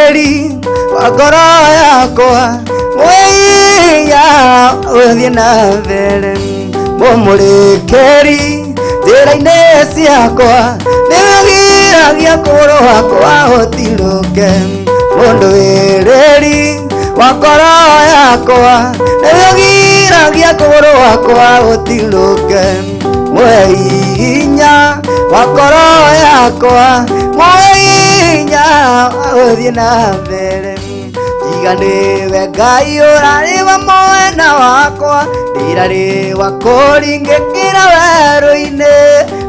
Murekereri wa ngoro yakwa Mwiya uthie na mbere Mumurekeri njĩra-inĩ ciakwa nĩwĩgiragia kũgũrũ wakwa ũtirũke Mũndũĩrĩri wa ngoro yakwa nĩwĩgiragia kũgũrũ wakwa ũtirũke Mwĩhinya wa ngoro yakwa Mwĩhinya ũthie na mbere Tiga nĩwe Ngai ũrarĩ mwena wakwa Ndirarĩ wa kũringĩkĩra werũ-inĩ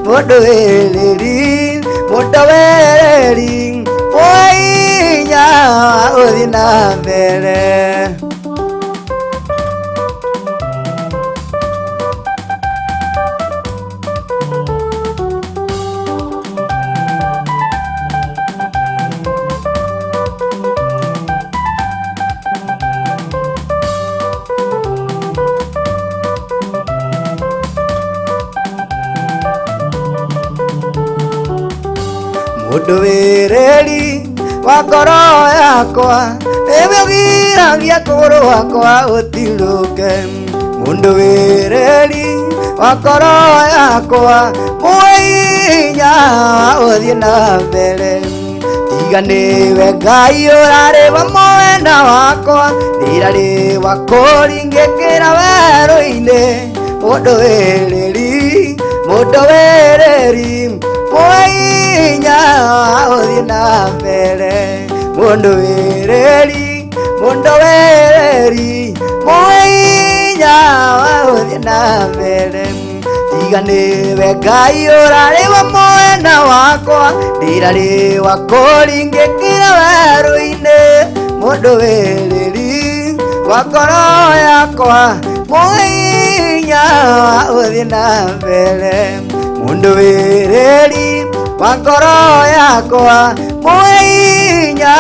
Mũndũĩrĩri Mwĩhinya ũthie na mbere Mũndũĩrĩri wa ngoro yakwa nĩwĩgiragia kũgũrũ wakwa ũtirũke Mũndũĩrĩri wa ngoro yakwa Mwĩhinya ũthie na mbere Tiga nĩwe Ngai ũrarĩ mwena wakwa Ndirarĩ wa kũringĩkĩra werũ-inĩ Mũndũĩrĩri Mwĩhinya ũthie na mbere Mũndũĩrĩri Mwĩhinya ũthie na mbere Tiga nĩwe Ngai ũrarĩ mwena wakwa Ndirarĩ wa kũringĩkĩra werũ-inĩ Mũndũĩrĩri wa ngoro yakwa Mwĩhinya ũthie na mbere Mũndũĩrĩri wa ngoro yakwa Mwĩhinya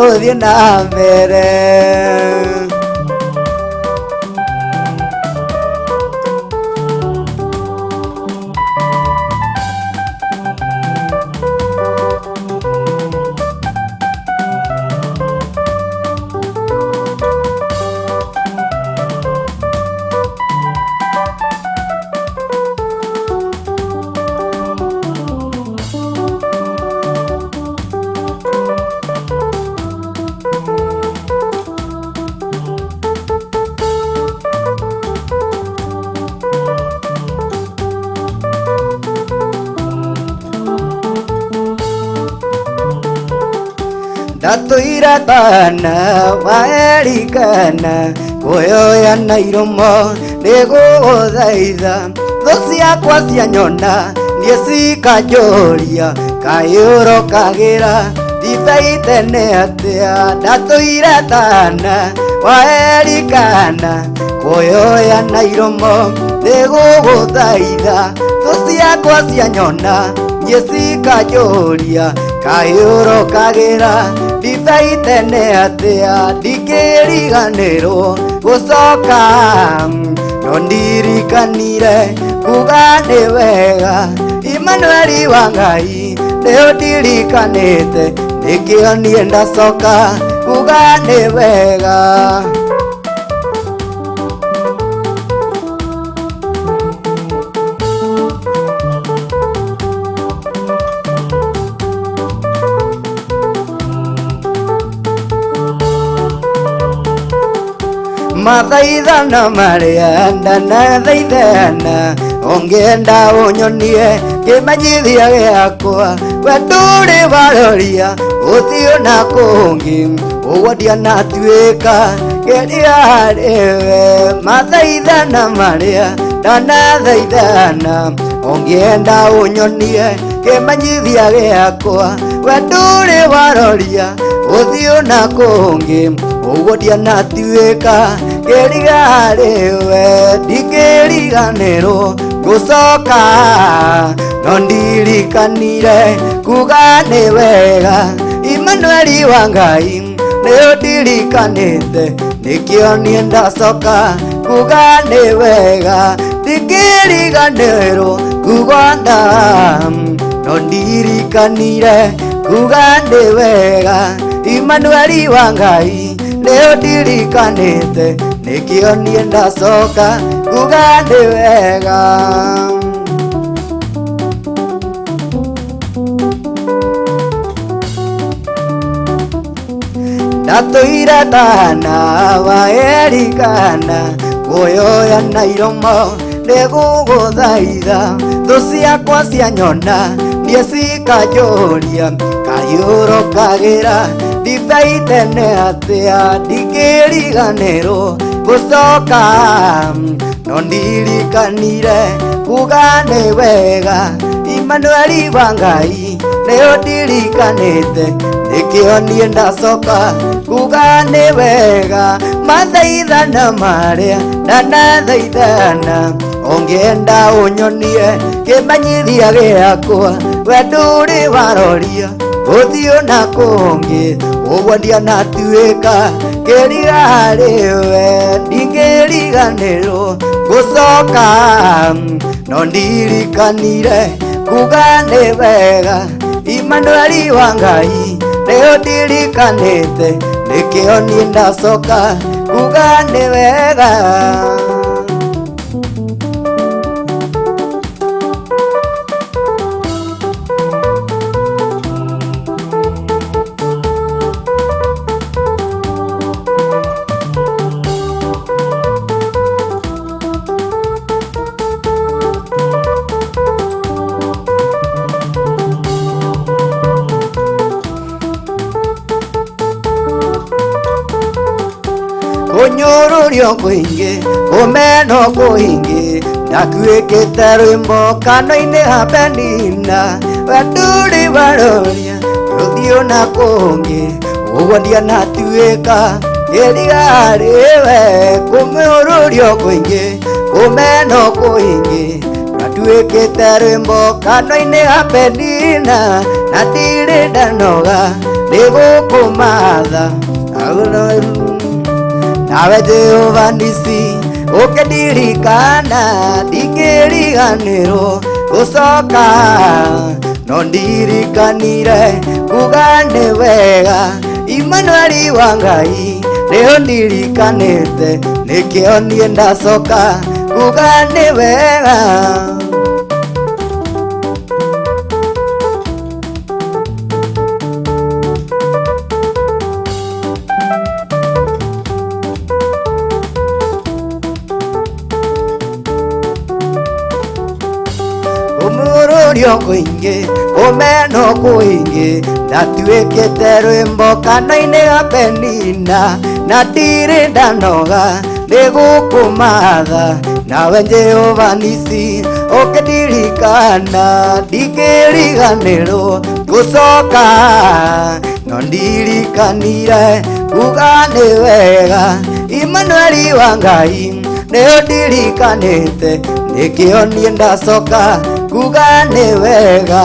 ũthie na mbere Ndatũire tana waerikana Kuoya na iromo nĩgũgũthaitha Thũ ciakwa cianyona niĩ cikanjũria Kaĩ ũrokagĩra ndibei tene atĩa Ndatũire tana waerikana Kuoya na iromo nĩgũgũthaitha Thũ ciakwa cianyona niĩ cikanjũria Kaĩ ũrokagĩra ndibei tene atĩa Ndingĩriganĩrwo gũcoka No ndirikanire kuga nĩ wega Emmanuel wa Ngai nĩũndirikanĩte Nĩkĩo niĩ ndacoka kuga nĩ wega Mathaithana marĩa ndanathaithana Ũngĩenda ũnyonie kĩmenyithia gĩakwa We ndũrĩ waroria ũthiũ na kũngĩ Ũguo ndianatuĩka geria harĩwe Mathaithana marĩa ndanathaithana Ũngĩenda ũnyonie kĩmenyithia gĩakwa We ndũrĩ waroria ũthiũ na kũngĩ Ũguo ndianatuĩka geria harĩwe Ndingĩriganĩrwo gũcoka No ndirikanire kuga nĩ wega Emmanuel wa Ngai nĩũndirikanĩte Nĩkĩo niĩ ndacoka kuga nĩ wega Ndingĩriganĩrwo kuga no ndirikanire kuga nĩ wega Emmanueli wa Ngai leo ndirikanite nikio nie ndacoka kuga ni wega ndatuire tana wa erikana kuyoya na iromo niguguthaitha thu ciakwa cianyona nie cikajũria kayũrũkagĩra ndibei tene atia ndingĩriganĩrwo gũcoka no ndirikanire kuga nĩ wega Emmanueli wa Ngai nĩyo ndirikanĩte nĩkĩo niĩ ndacoka kuga nĩ wega mathaithana marĩa ndanathaithana ũngĩenda ũnyonie kĩmenyithia gĩakwa we ndũrĩ waroria gũthiĩ na kũngĩ ũguo ndianatuĩka kĩriga harĩwe ndingĩriganĩrwo gũcoka no ndirikanire kuga nĩ wega Emmanueli wa Ngai nĩyo ndirikanĩte nĩkĩo niĩ ndacoka kuga nĩ wega kunyũrũrio kũingĩ kũmenwo kũingĩ ndakuĩkĩte rwĩmbo kanua-inĩ ha Penina we ndũrĩ waroria gũthiĩ na kũngĩ ũguo ndianatuĩka kĩriga harĩwe kũnyũrũrio kũingĩ kũmenwo kũingĩ ndakuĩkĩte rwĩmbo kanua-inĩ ha Penina na ndirĩ ndanoga nĩ gũkũmatha nawe Jehova Nisi ũkĩndirikana ndingĩriganĩrwo gũcoka no ndirikanire kuga nĩ wega Emmanueli wa Ngai nĩyo ndirikanĩte nĩkĩo niĩ ndacoka kuga nĩ wega kumũrũrio kũingĩ kũmenwo kũingĩ ndatuĩkĩte rwĩmbo kanua-inĩ ha Penina na ndirĩ ndanoga nĩ gũkũmatha nawe Jehova Nisi ũkĩndirikana ndingĩriganĩrwo gũcoka no ndirikanire kuga nĩ wega Emmanueli wa Ngai nĩyo ndirikanĩte nĩkĩo niĩ ndacoka kuga nĩ wega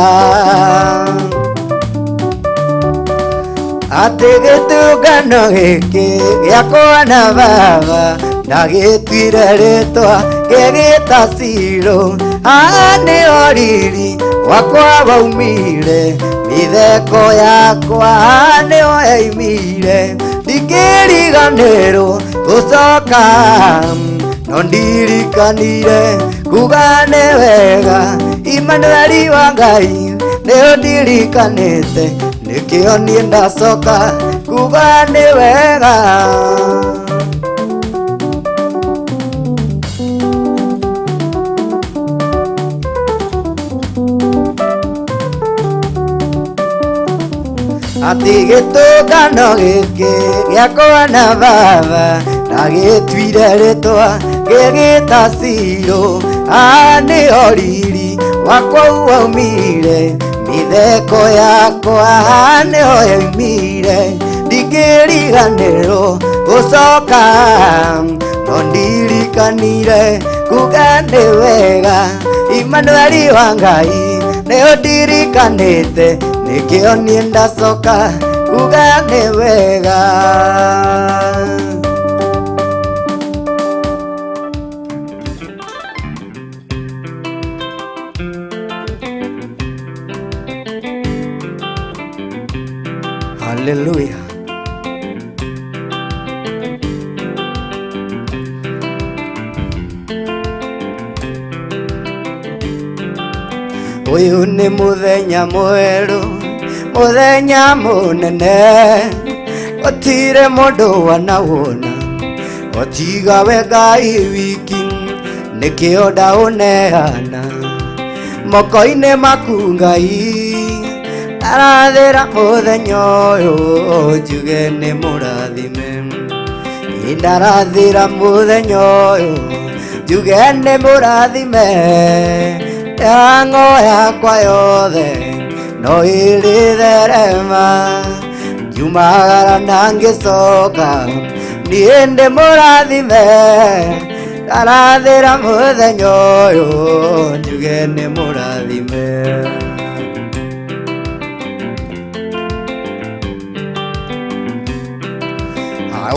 atĩ gĩtũngano gĩkĩ gĩakwa na baba ndagĩtuire rĩtwa gĩgĩta Shilo haha nĩho riri wakwa waumire mĩtheko yakwa haha nĩho yaumire ndingĩriganĩrwo gũcoka no ndirikanire kuga nĩ wega Emmanueli wa Ngai nĩyo ndirikanĩte nĩkĩo niĩ ndacoka kuga nĩ wega atĩ gĩtũngano gĩkĩ gĩakwa na baba ndagĩtuire rĩtwa gĩgĩta Shilo haha nĩho riri wakwa waumire mĩtheko yakwa haha nĩho yaumire ndingĩriganĩrwo gũcoka no ndirikanire kuga nĩ wega Emmanueli wa Ngai nĩyo ndirikanĩte nĩkĩo niĩ ndacoka kuga nĩ wega Hallelujah. Uyu ni muthenya mweru, muthenya munene, gutire mundu wanawona otiga we Ngai wiki, nikio ndauneana moko-ini maku Ngai. Ndarathira muthenya uyu njuge ni murathime, ndarathira muthenya uyu njuge ni murathime. Yango yakwa yothe no iritherema, njumagara na ngicoka nie ndi murathime. Ndarathira muthenya uyu njuge ni murathime.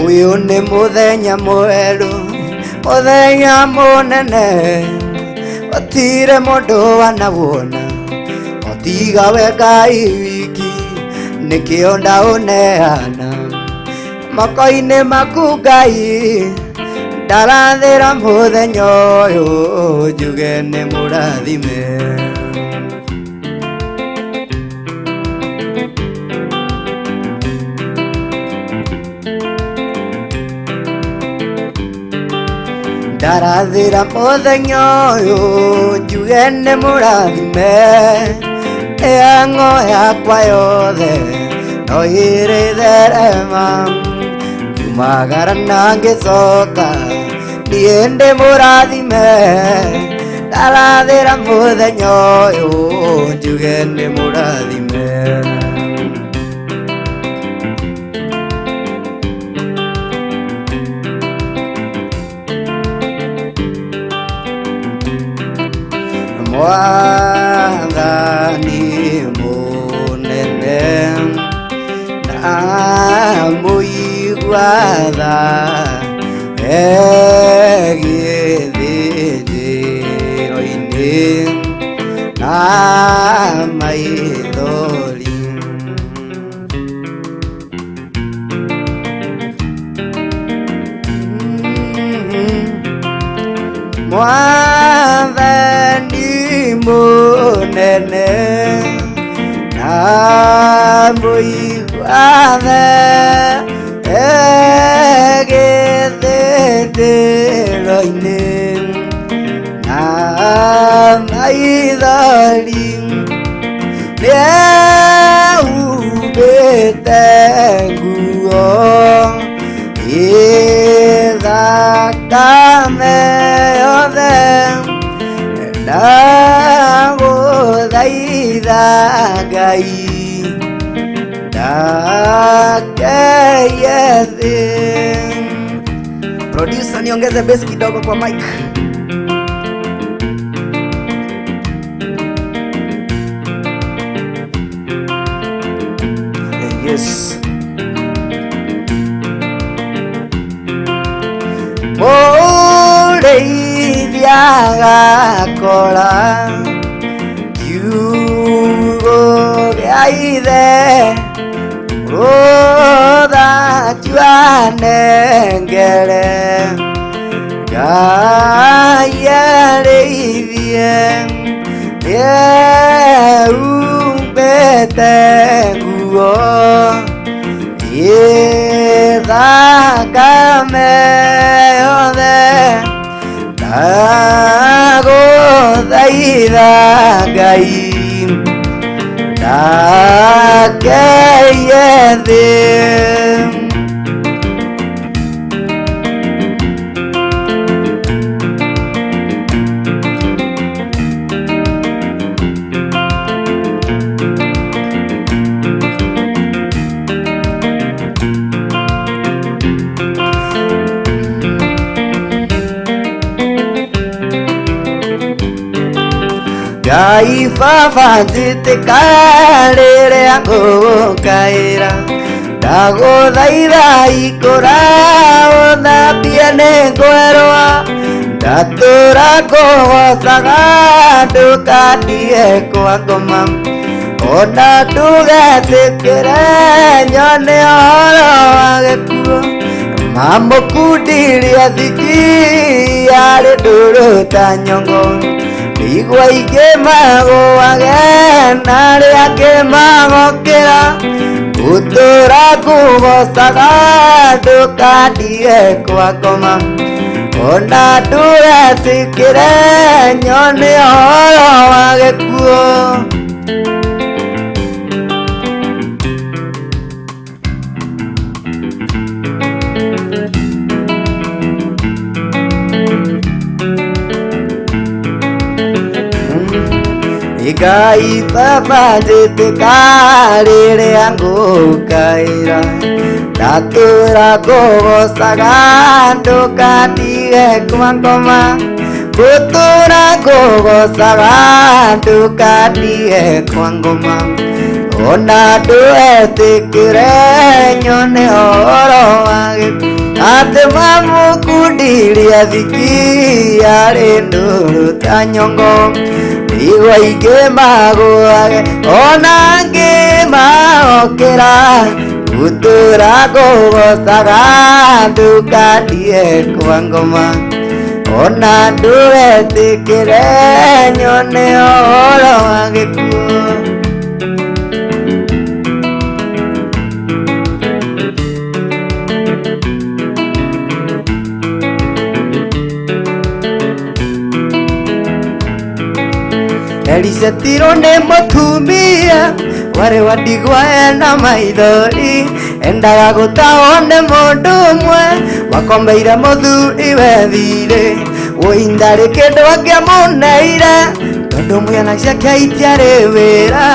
Uyu ni muthenya mweru, muthenya munene, gutire mundu wanawona otiga we Ngai wiki, nikio ndauneana moko-ini maku Ngai. Ndarathira muthenya uyu njuge ni murathime. Ndarathira muthenya uyu njuge ni murathime. Yango yakwa yothe no iritherema, njumagara na ngicoka nie ndi murathime. Ndarathira muthenya uyu njuge ni murathime. Mwathani munene na muigua tha gĩthĩnjĩro-inĩ na maithori. Mwathani munene na muigua tha gĩthĩnjĩro-inĩ na maithori. Nĩehumbĩte nguo ĩthakame yothe, ndagũthaitha Ngai ndakeye thĩ. Producer, niongeze bass kidogo kwa mic. Yes. Mũrĩithia agakora kiugo gĩa ithe, rũthanju anengere Ngai arĩithie. Nĩehumbĩte nguo ĩthakame yothe, ndagũthaitha Ngai ndakeye thĩ. Ngai Baba njĩtĩkarĩre ngũkaĩra, ndagũthaitha ikũra ũthambie nĩ ngwerwa, ndatũra ngũgocaga ndũkandie kwa ngoma, ona ndũgetĩkĩre nyone ũhoro wa gĩkuũ. Mamũkundirie thiki yarĩ ndũrũ ta nyongo, igua ingĩ magũage narĩa kĩmagokĩra gũtũra kũgocaga ndũkandige kwa ngoma ona ndũgetĩkĩre nyone ũhoro wa gĩkuũ. Ngai baba njĩtĩka rĩrĩa ngũkaĩra ndatũra kũgocaga ndũkandige kwa ngoma gũtũra kũgocaga ndũkandige kwa ngoma ona ndũgetĩkĩre nyone ũhoro wa gĩkuũ. Atĩ mamũkundirie thiki arĩ ndũrũ ta nyongo igua ingĩ magũage ona ngĩmahokera gũtũra kũgocaga ndũkandige kwa ngoma ona ndũgetĩkĩre nyone ũhoro wa gĩkuũ. Elicetirwo nĩ mũtumia warĩ wa ndigwa ena maithori endaga gũtahwo nĩ mũndũ ũmwe wakombeire mũthuriwe thirĩ wũinda rĩ kĩndũ angĩamũneire tondũ mwana ciake itiarĩ wĩra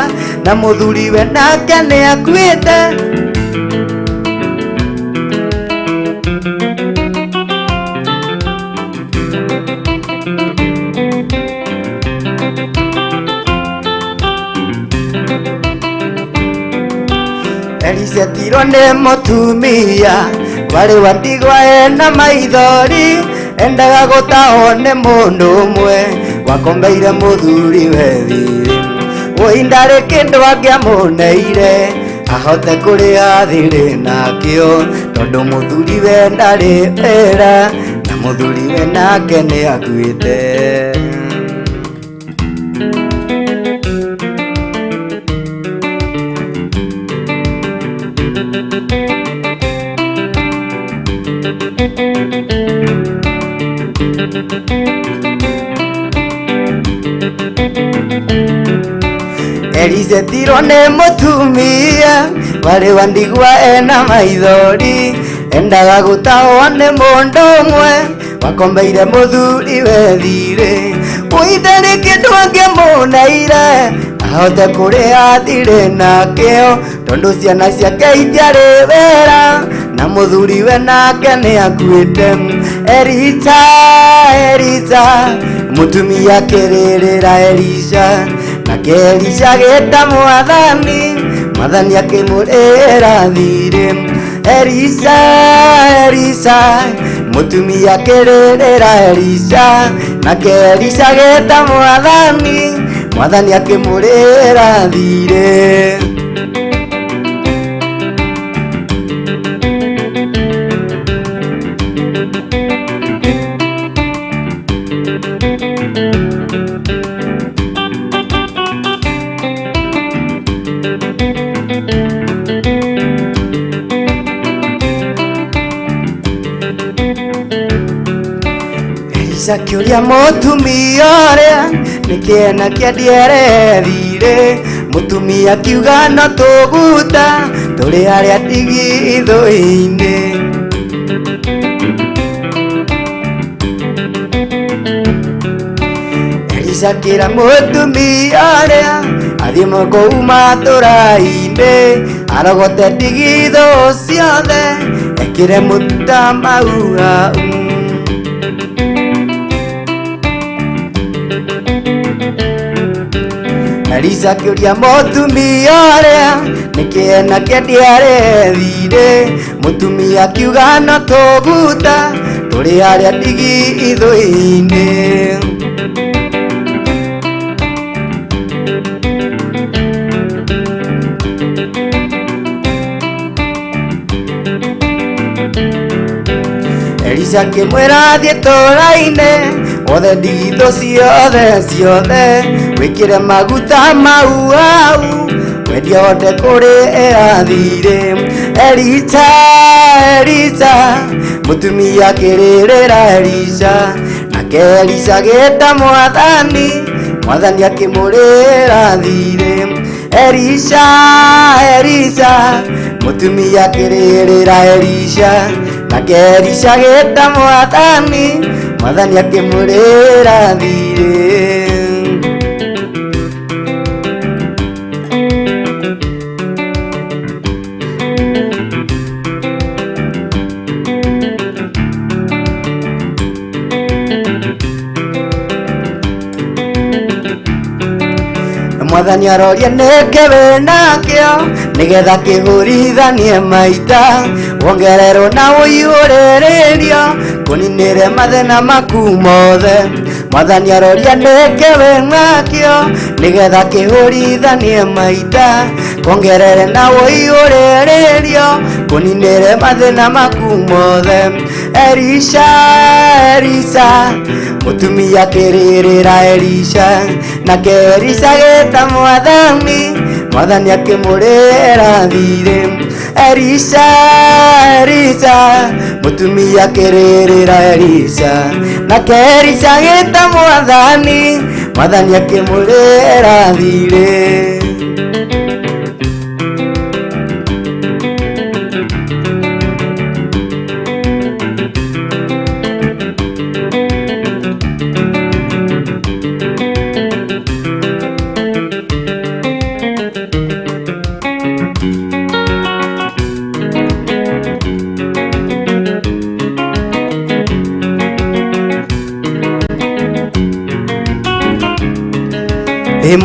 na mũthuriwe nake nĩ akuĩte. Elicetirwo nĩ mũtumia warĩ wa ndigwa ena maithori endaga gũtahwo nĩ mũndũ ũmwe wakombeire mũthuriwe thirĩ wũinda rĩ kĩndũ angĩamũneire ahote kũrĩha thirĩ nakĩo tondũ mũthuriwe ndarĩ wĩra na mũthuriwe nake nĩ akuĩte. Elicetirwo nĩ mũtumia warĩ wa ndigwa ena maithori endaga gũtahwo nĩ mũndũ ũmwe wakombeire mũthuriwe thirĩ wũinda rĩ kĩndũ angĩamũneire ahote kũrĩha thirĩ nakĩo tondũ ciana ciake itiarĩ wĩra na mũthuriwe nake nĩ akuĩte. Elica mũtumia akĩrĩrĩra Elica nake Elica agĩĩta mwathani akĩmũrĩhĩra thirĩ. Elica mũtumia akĩrĩrĩra Elica nake Elica agĩĩta mwathani akĩmũrĩhĩra thirĩ. Elica akĩũria mũtumia ũrĩa nĩkĩĩ nakĩo ndierethire mũtumia akiuga no tũguta tũrĩ arĩa ndigithũ-inĩ. Elica akĩra mũtumia ũrĩa athiĩ kũu matũra-inĩ arogote ndigithũ ciothe ekĩre mũtuta mau hau. Elica akĩũria mũtumia ũrĩa nĩkĩĩ nakĩo ndierethire mũtumia akiuga no tũguta tũrĩ arĩa ndigithũ-inĩ. Elica akĩmwĩra thiĩ tũra-inĩ othe ndigitho ciothe wikire maguta mau au wendia wote kuri erathire Elisha mutumia akiririra Elisha nake Elisha agita mwathani akimurira thire Elisha mutumia akiririra Elisha nake Elisha agita mwathani akimurira thire Mwathani aroria neke wenakio nigetha kihurithanie maita wongererwo na uihuririo kuninire mathina maku mothe Mwathani aroria neke wenakio nigetha kihurithanie maita wongerere na uihuririo kuninire mathina maku mothe Elisha mutumia akiririra Elisha nake Elisha agita mwathani akimurira thire Elisha mutumia akiririra Elisha nake Elisha agita mwathani akimurira thire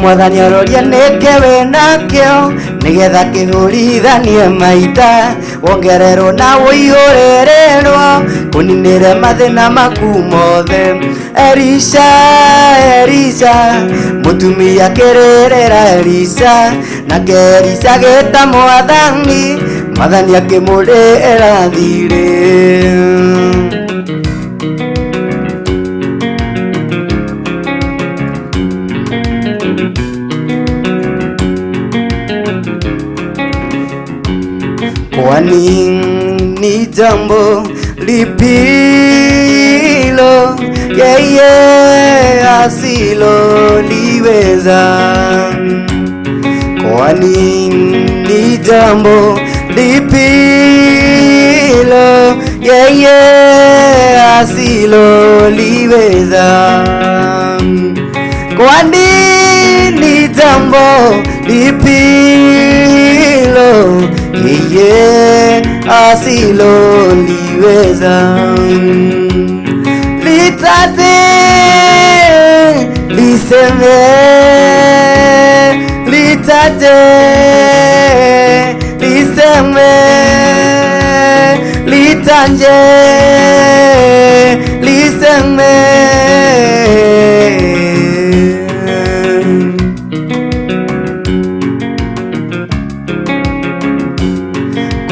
Mwathani aroria neke wenakio nigetha kihurithanie maita wongererwo na uihuririrwo kuninire mathina maku mothe Elisha mutumia akiririra Elisha nake Elisha agita mwathani akimurira thire kwani ni jambo lipilo yeye asiloliweza kwani ni jambo lipilo yeye asiloliweza kwani ni jambo lipilo yeye asiloliweza litate liseme litate liseme litanje liseme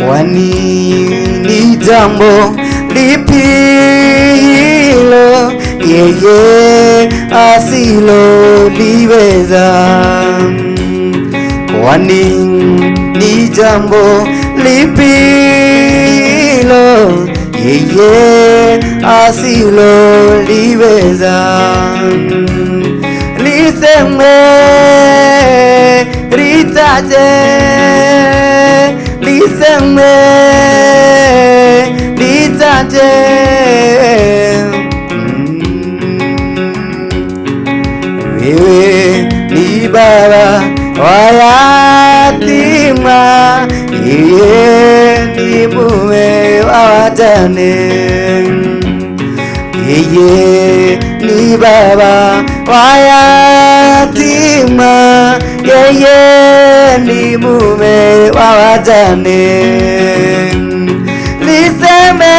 kwani ni jambo lipilo yeye asiloliweza kwani ni jambo lipilo yeye asiloliweza liseme litaje liseme litate wewe ni baba wa yatima yeye ni mume wa wajane yeye ni baba wa yatima yeye ni mume wa wajane liseme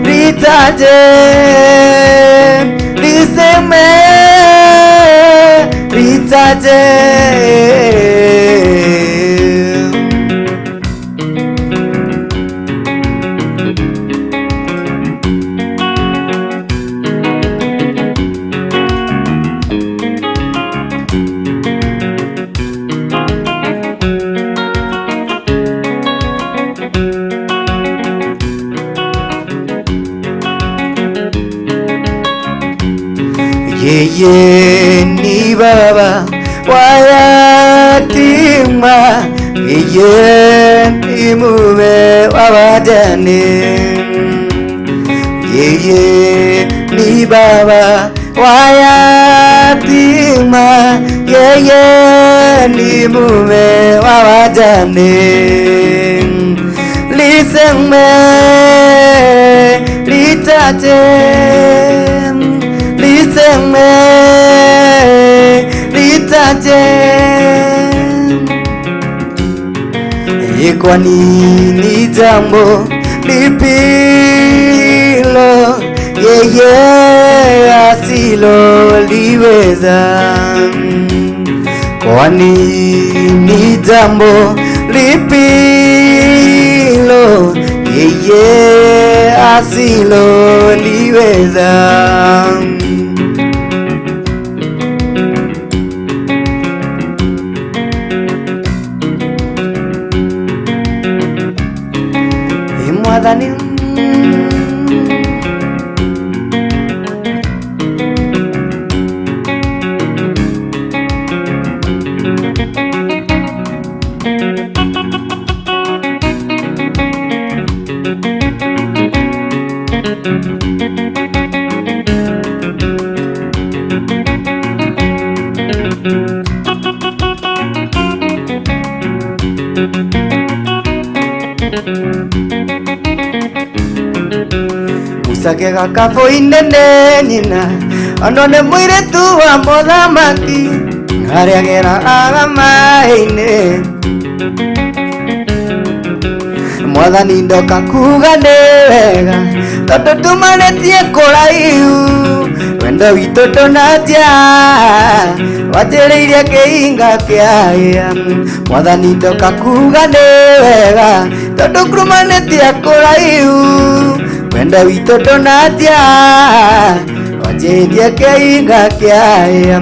litaje liseme litaje yeye ni baba wa yatima, yeye ni mume wa wajane, yeye ni baba wa yatima, yeye ni mume wa wajane. Liseme litate, liseme litate, kwa nini jambo lipilo yeye asiloliweza? Kwa nini jambo lipilo yeye asiloliweza? Mwathani Musake gakabo inene nyina anone mwiretu wa muthamaki ngariagera agamaine. Mwathani ndoka kuga nĩ wega tondũ tumanetie kũraihu, wendo witũ ndũnanjia wanjĩrĩirie kĩhinga kĩaya. Mwathani ndoka kuga nĩ wega tondũ tumanetie kũraihu, wendo witũ ndũnanjia wanjĩrĩirie kĩhinga kĩaya.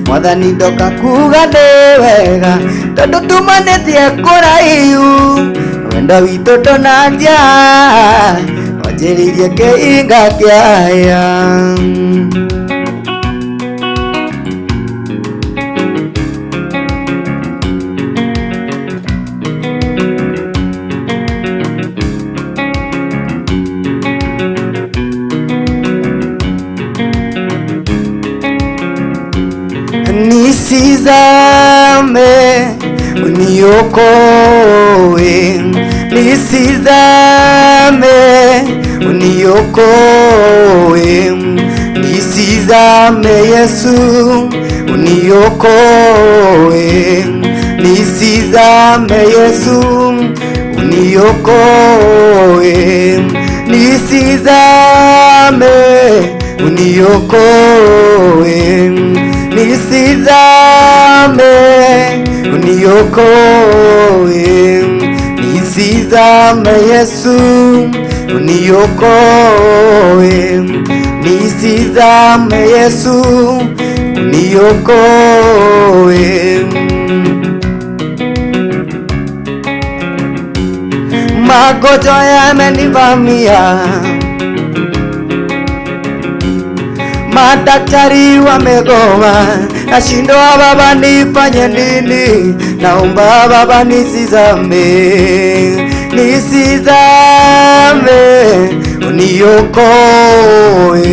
Mwathani ndoka kuga nĩ wega tondũ tumanetie kũraihu, wendo witũ ndũnanjia wanjĩrĩirie kĩhinga kĩaya. Nisizame uniokoe, nisizame uniokoe, nisizame Yesu uniokoe, nisizame Yesu uniokoe, nisizame uniokoe, nisizame uniokoe, nisizame Yesu uniokoe, nisizame Yesu uniokoe. Magonjwa yamenivamia, madaktari wamegoma, nashindwa Baba nifanye nini? Naomba Baba nisizame, nisizame uniokoe,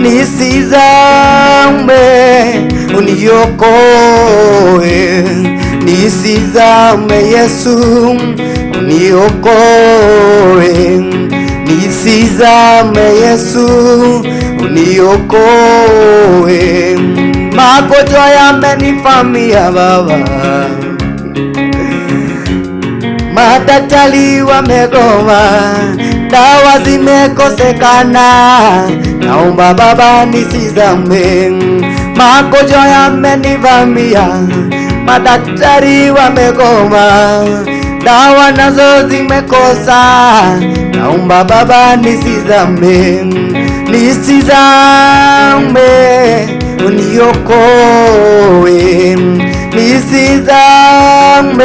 nisizame uniokoe, nisizame Yesu uniokoe, nisizame Yesu uniokoe. Magonjwa yamenivamia Baba, madaktari wamegoma, dawa zimekosekana, naomba Baba nisizame. Magonjwa yamenivamia, madaktari wamegoma, dawa nazo zimekosa, naomba Baba nisizame, nisizame uniokoe, nisizame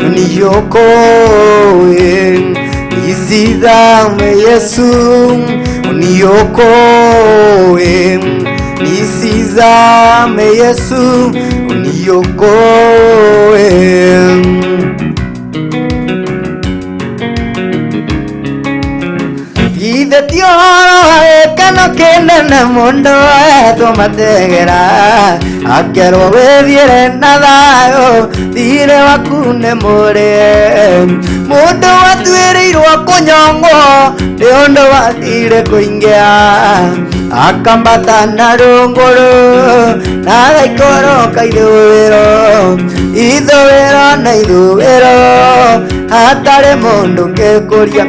uniokoe, nisizame Yesu uniokoe, nizame Yesu uniokoe. Ithe ti ũhoro kana kĩnene mũndũ etũmategera akerwo wĩthiĩre na thayũ thirĩ waku nĩ mũrĩe. Mũndũ watuĩrĩirwo kũnyongwo nĩ ũndũ wa thirĩ kũingĩa akambata na rũngũrũ na agaikũrũka ithũĩro na ithũĩro hatarĩ mũndũ ngĩkũria.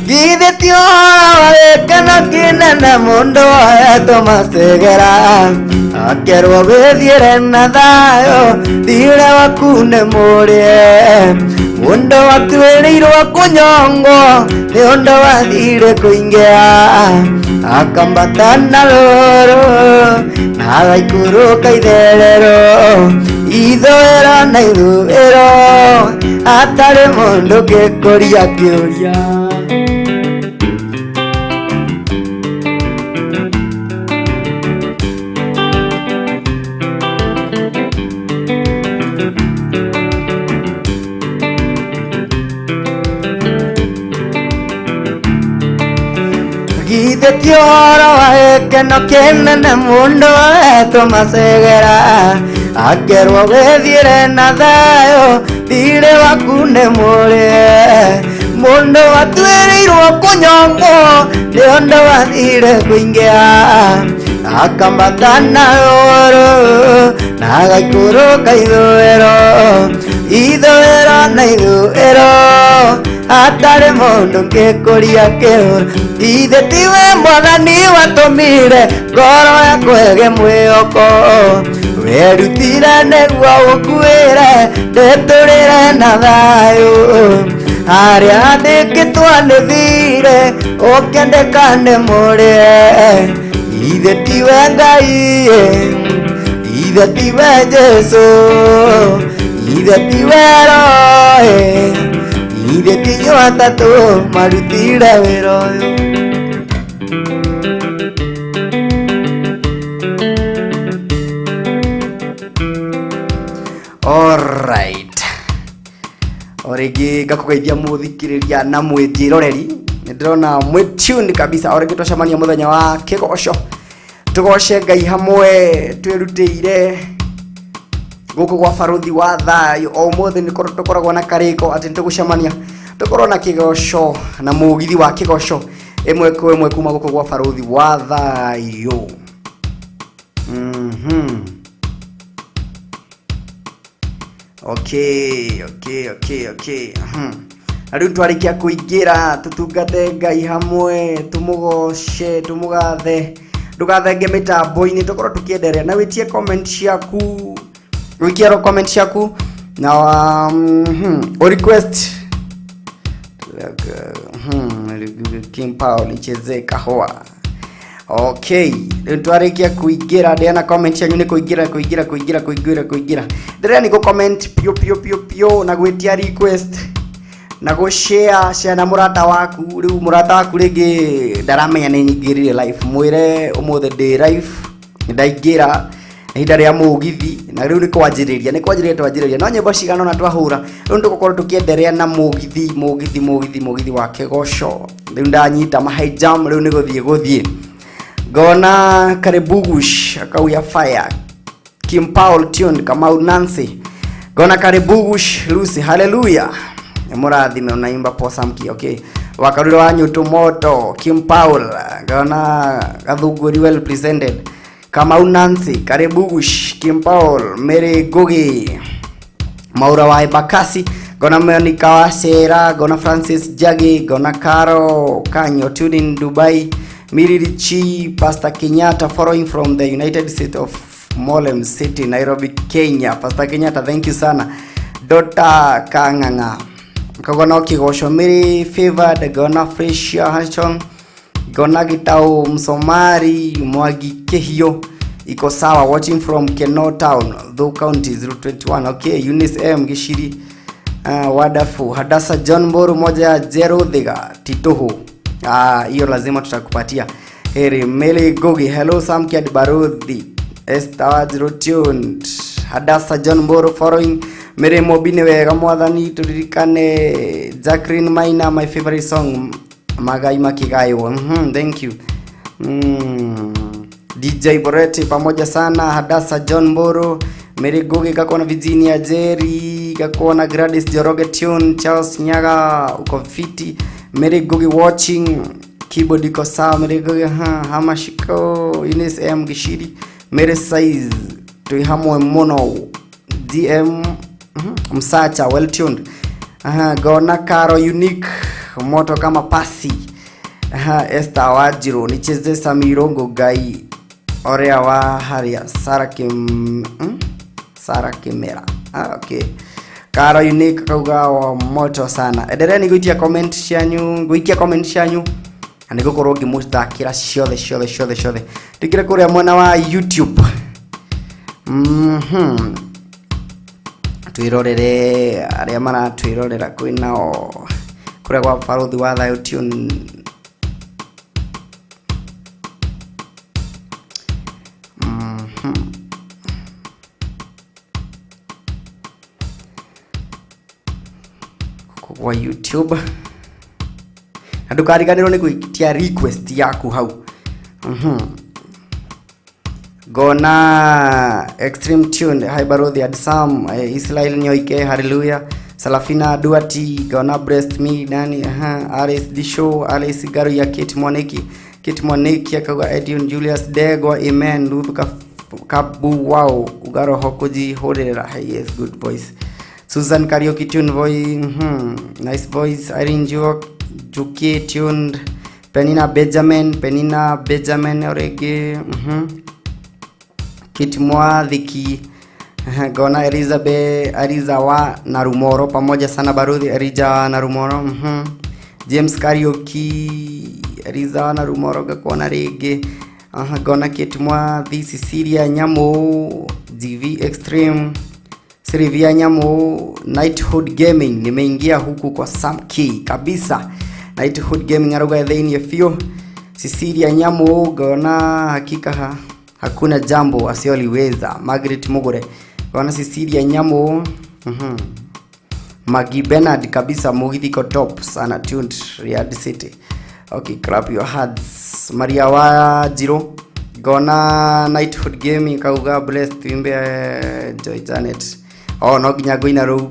Githĩ ti ũhoro kana kĩnene mũndũ etũmategera akerwo wĩthiĩre na thayũ thirĩ waku nĩ mũrĩe. Mũndũ watuĩrĩirwo kũnyongwo nĩ ũndũ wa thirĩ kũingĩa akambata na rũrũ na agaikũrũka ithũĩro na ithũĩro hatarĩ mũndũ ngĩkũria kĩũria. Githĩ ti ũhoro wa gĩkeno kĩnene mũndũ etũmategera akerwo wĩthiĩre na thayũ thirĩ waku nĩ mũrĩe. Mũndũ watuĩrĩirwo kũnyongwo nĩ ũndũ wa thirĩ kũingĩa akambata na rũrũ na agaikũrũka ithũĩro na ithũĩro hatarĩ mũndũ ngĩkũria kĩũria. Ithe tiwe Mwathani watũmire ngoro yakwa mwĩhoko werutire nĩguo ũkuĩre ndĩtũrĩre na thayũ harĩa handĩkĩtwo nĩ thirĩ ũkĩendeka nĩ mũrĩe. Ithe tiwe Ngai, ithe tiwe Jesu, ithe tiwe Roho, ithe ti inyuĩ atatũ marutire wĩra ũyũ. Alright, orĩngĩ ngakũgeithia mũthikĩrĩria na mwĩroreri. Nĩndĩrona mwĩtune kabisa. Orĩngĩ twacemania mũthenya wa kĩgoco tũgoce Ngai hamwe twĩrutĩire gũkũ gwa barũthi wa thayũ. O mũthĩ nĩtũkoragwo na karĩko atĩ nĩtũgũcemania tũkorwo na kĩgoco na mũgithi wa kĩgoco ĩmwe kwa ĩmwe kuma gũkũ gwa barũthi wa thayũ. Okay. Rĩu twarĩkia kũingĩra tũtungate Ngai hamwe tũmũgoce tũmũgathe ndũgathenge mĩtambo-inĩ tũkorwo tũkĩenderea na wĩtie comment ciaku wĩkĩra comment ciaku na o request Kim Paul icheze kahua. Okay, twarĩkia kũingĩra ndĩana comment yanyu nĩ kũingĩra ndĩrĩa nĩ comment pio na gwĩtia request na go share na murata waku. Rĩu murata waku rĩngĩ ndaramenya nĩ nyingĩrire live mwĩre ũmũthĩ ndĩ live ndaingĩra ihinda rĩa mũgithi na rĩu nĩ kwanjĩrĩria no nyĩmbo cigana na twahũra. Rĩu tũgũkorwo tũkĩenderea na mũgithi wa kĩgoco. Rĩu ndanyita high jam rĩu nĩ gũthiĩ Gona Karibugush akauya fire. Kim Paul tune Kamau Nancy. Gona Karibugush Lucy hallelujah. Murathime unaimba posa mki. Okay. Wakarura wanyu tumoto Kim Paul. Gona Gathuguri well presented. Kamau Nancy Karibugush Kim Paul Mary Gogi Maura wa Ibakasi. Gona Monica Wasera. Gona Francis Jagi. Gona Karo Kanyo tune in Dubai. Miririchi Pastor Kenyatta following from the United States of Molem City, Nairobi, Kenya. Pastor Kenyatta, thank you sana. Dota Kanganga Kagona Kigosho Miri Favored Gona Freshia Hanson Gona Gitao Msomari Mwagi Kehio iko sawa watching from Keno Town, Dho County 021. Okay, Eunice M Gishiri wonderful. Hadasa John Moru moja Zero Dhiga Titoho. Hiyo lazima tutakupatia. Heri Mele Gogi hello Samkiad Barudhi Esther Zero tuned. Hadasa John Mburu following Mere Mobine wega mwathani turirikane Jacqueline Maina my favorite song Magai Makigaiwo. Thank you. DJ Boreti pamoja sana. Hadasa John Mburu, Mary Gogi kakona Virginia Jerry, kakona Gladys Joroge tune, Charles Nyaga uko fiti, Mary Gogi watching, keyboard iko sawa, Mary Gogi Hamashiko, Ines M Gishiri, Mary Size, Tuihamwe Mono, DM Msacha well tuned. Gona Karo unique, moto kama pasi. Esther Wajiro, nicheze Samirongo Gai, Orea wa Haria, Sara Kimera. Okay. Karo unique kauga moto sana. Edereni guitia comment shanyu. Aniko korogi musta kira shode. Tukira kore mwana wa YouTube. Tuirorere aria mana tuirorera kwinao. Kure kwa faruthi wa thayo tune. Kwa YouTube ndukariganirwo ni gwitia request yaku hau. Gona extreme tune hi barodhi adsam Israel Nyoike hallelujah Salafina Duati gona breast me nani RS the show RS Garu ya Kate Moneki akawa Edion Julius Dego amen Lutuka Kabu wow ugaro hokuji horera yes good voice Susan Karaoke tune voice nice voice Irene Juki tuned Penina Benjamin orege Kitmwa Dhiki gona Arizawa Narumoro pamoja sana barodhi Arija Narumoro James Karaoke Ariza Narumoro gakona rege gona Kitmwa This Syria Nyamo DV Extreme Sirivia Nyamo Knighthood Gaming nimeingia huku kwa Samki kabisa. Knighthood Gaming aroga theni ya fio Sisiria Nyamo gona hakika hakuna jambo asioliweza. Margaret Mugore gona Sisiria Nyamo Magi Bernard kabisa Mugithiko top sana tuned Riyadh City. Okay, clap your hands. Maria wa Jiro gona Knighthood Gaming kauga blessed imbe Joy Janet. Oh no ginyago inaru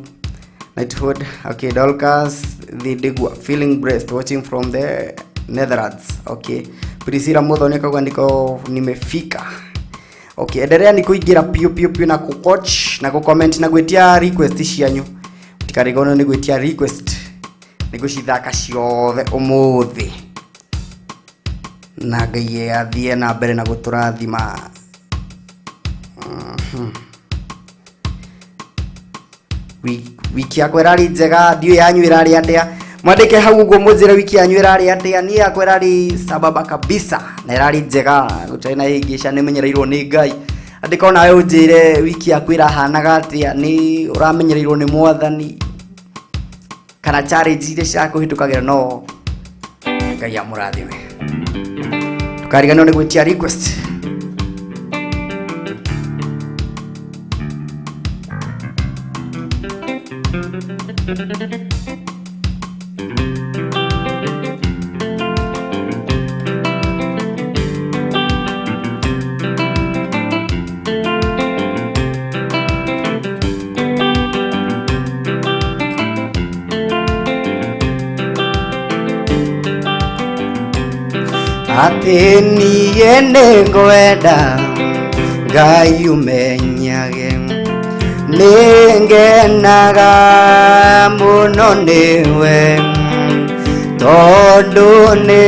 Knighthood. Okay, Dolcas the Digwa feeling blessed watching from the Netherlands. Okay, Priscilla Modone kwa ndiko nimefika. Okay, endelea nikuigira pio na kuwatch na kucomment na gwetia request cianyu. Tikarigono ni gwetia request. Nigucithaka ciothe umuthi. Na Ngai athie na mbere na guturathima. Wiki yakwa irari njega ndio yanyu irari atia mwandike hau uguo munjire wiki yanyu irari atia ni yakwa irari sababa kabisa na irari njega gutaina hingisha nimenyereirwo ni Ngai andika ona wewe unjire wiki yakwa irahanaga atia ni uramenyereirwo ni Mwathani kana challenge ile cia kuhitukagira no Ngai amurathime tukariganwo ni gwitia request. Ateni ene ngwenda Ngai umenyage ningenaga muno niwe tondu ni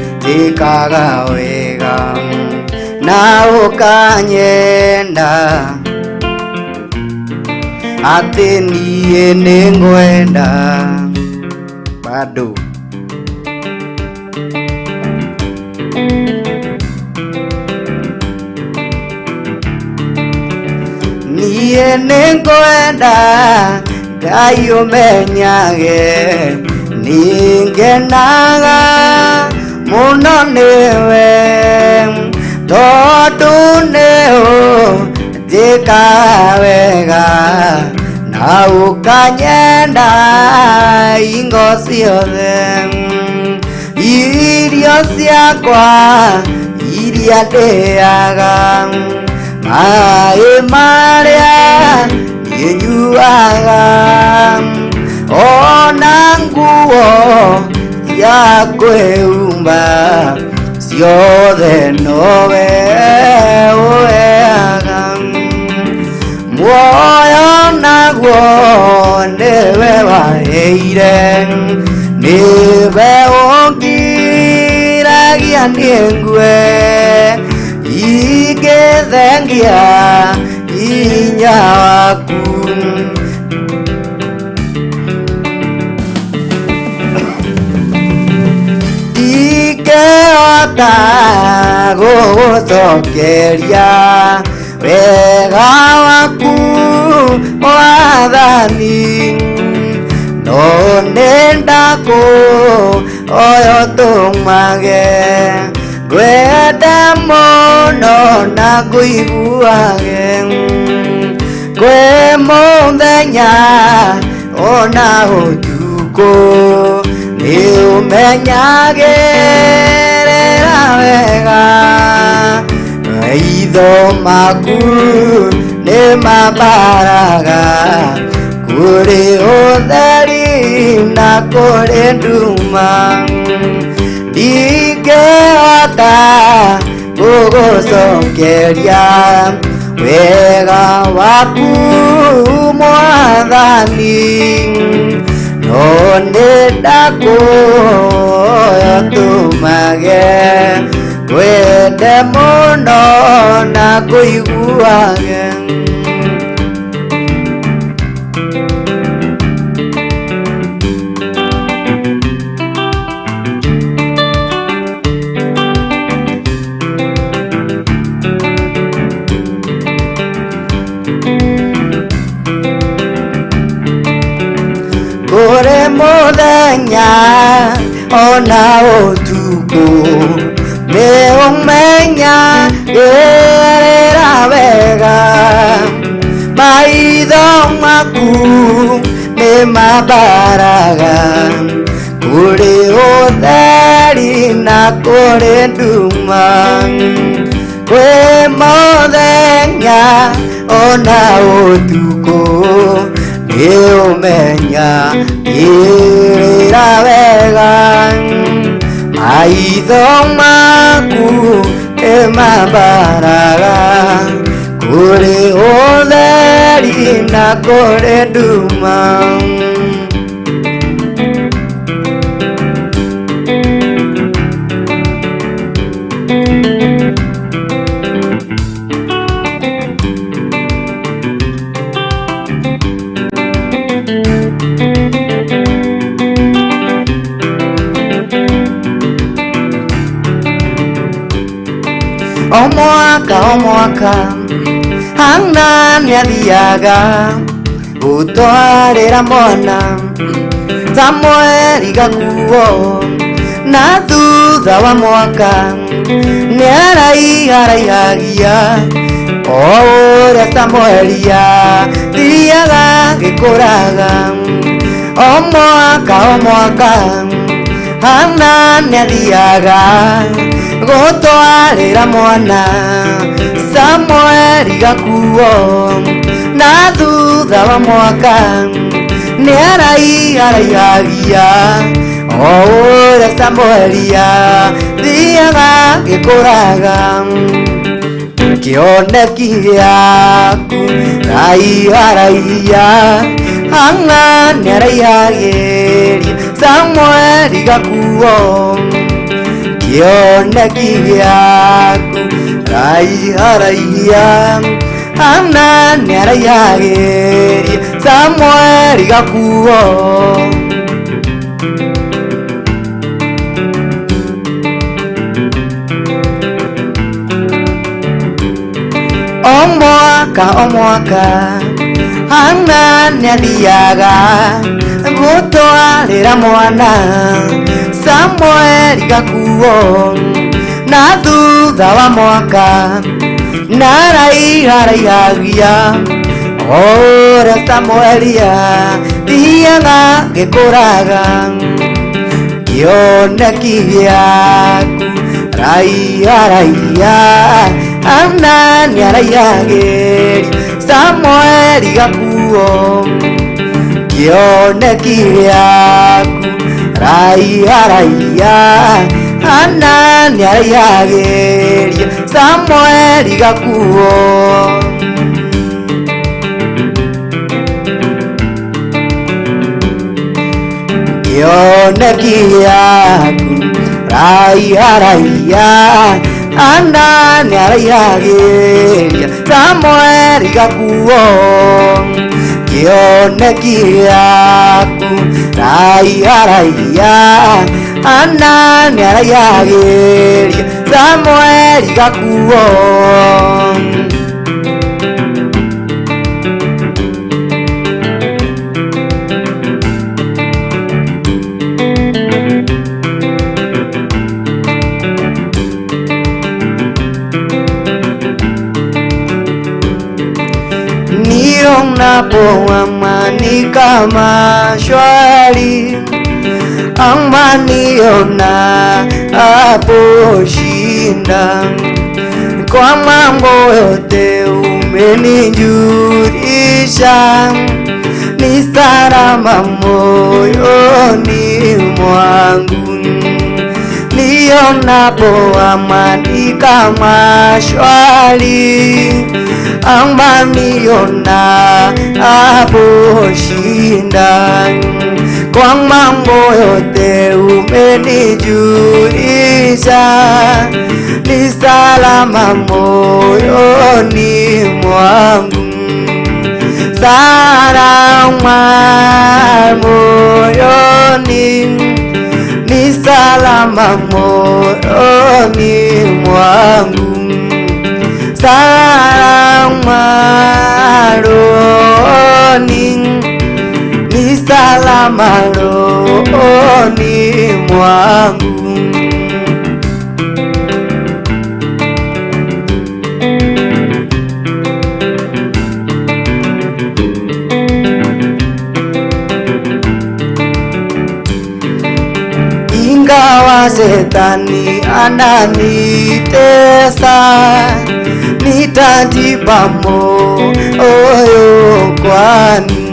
utikaga wega na ukanyenda ateni ene ngwenda bado niye nengwenda Ngai umenyage ningenaga muno niwe tondu ni weka wega na ukanyenda ingo ciothe irio ciakwa iria ndĩaga maĩ marĩa nyuaga ona nguo cia kwĩhumba ciothe nowe ũheaga muoyo naguo nĩwe waheire nĩwe ũngiragia niĩ ngue ingĩthengia hinya waku ingĩhota gũgũcokeria wega waku Mwathani no nĩndakũhoya ũtũmage ngwende mũno na ngũiguage kwĩ mũthenya ona ũtukũ nĩũmenyagĩrĩra wega maitho maku nĩmambaraga kũrĩ ũtheri na kũrĩ nduma ndingĩhota gũgũcokeria wega waku Mwathani no nĩndakũhoya ũtũmage ngwende mũno na ngũiguage kũrĩ mũthenya ona ũtukũ nĩũmenyagĩrĩra wega maitho maku nĩmambaraga kũrĩ ũtheri na kũrĩ nduma kwĩ mũthenya ona ũtukũ nĩũmenyagĩrĩra wega maitho maku nĩmambaraga kũrĩ ũtheri na kũrĩ nduma o mwaka hana nĩathiaga gũtwarĩra mwana Samweli gakuo na thutha wa mwaka nĩaraiharaihagĩa o ũrĩa Samweli athiaga gĩkũraga o mwaka hana nĩathiaga gũtwarĩra mwana Samweli gakuo na thutha wa mwaka nĩaraiharaihagĩa o ũrĩa Samweli athiaga gĩkũraga kĩoneki gĩaku raiharaihia hana nĩaraihagĩria Samweli gakuo kĩoneki gĩaku raiharaihia hana nĩaraihagĩria Samweli gakuo o mwaka hana nĩathiaga gũtwarĩra mwana Samweli gakuo na thutha wa mwaka naraiharaihagia ora Samuelia thiaga ngĩkũraga kĩoneki gĩaku raiharaiha ana nĩaraihagĩria Samueli gakuo kĩoneki gĩaku raiharaiha ana nĩaraihagĩria Samueli gakuo kĩoneki gĩaku raiharaiha ana nĩaraihagĩria Samueli gakuo kĩoneki gĩaku raiharaiha ana nĩaraihagĩria Samueli gakuo Unapoamani kama shwari, amaniona hapo shinda. Kwa mambo yote umenijulisha, ni salama moyoni mwangu. Nionapo amani kama shwari, amaniona hapo shinda. Kwa mambo yote umenijulisha, ni salama moyoni mwangu. Salama moyoni, ni salama moyoni mwangu. Salama rohoni, ni salama rohoni mwangu. Ingawa Shetani ananitesa, nitajipa moyo kwani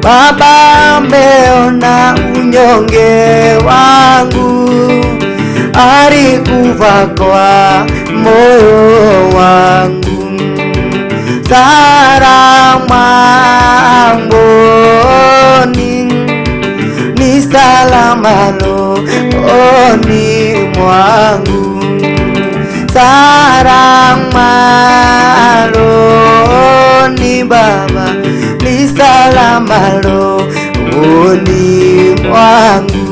Baba ameona unyonge wangu, alikufa kwa moyo wangu. Salama moyoni, ni salama rohoni mwangu. Salama rohoni Baba, ni salama rohoni mwangu.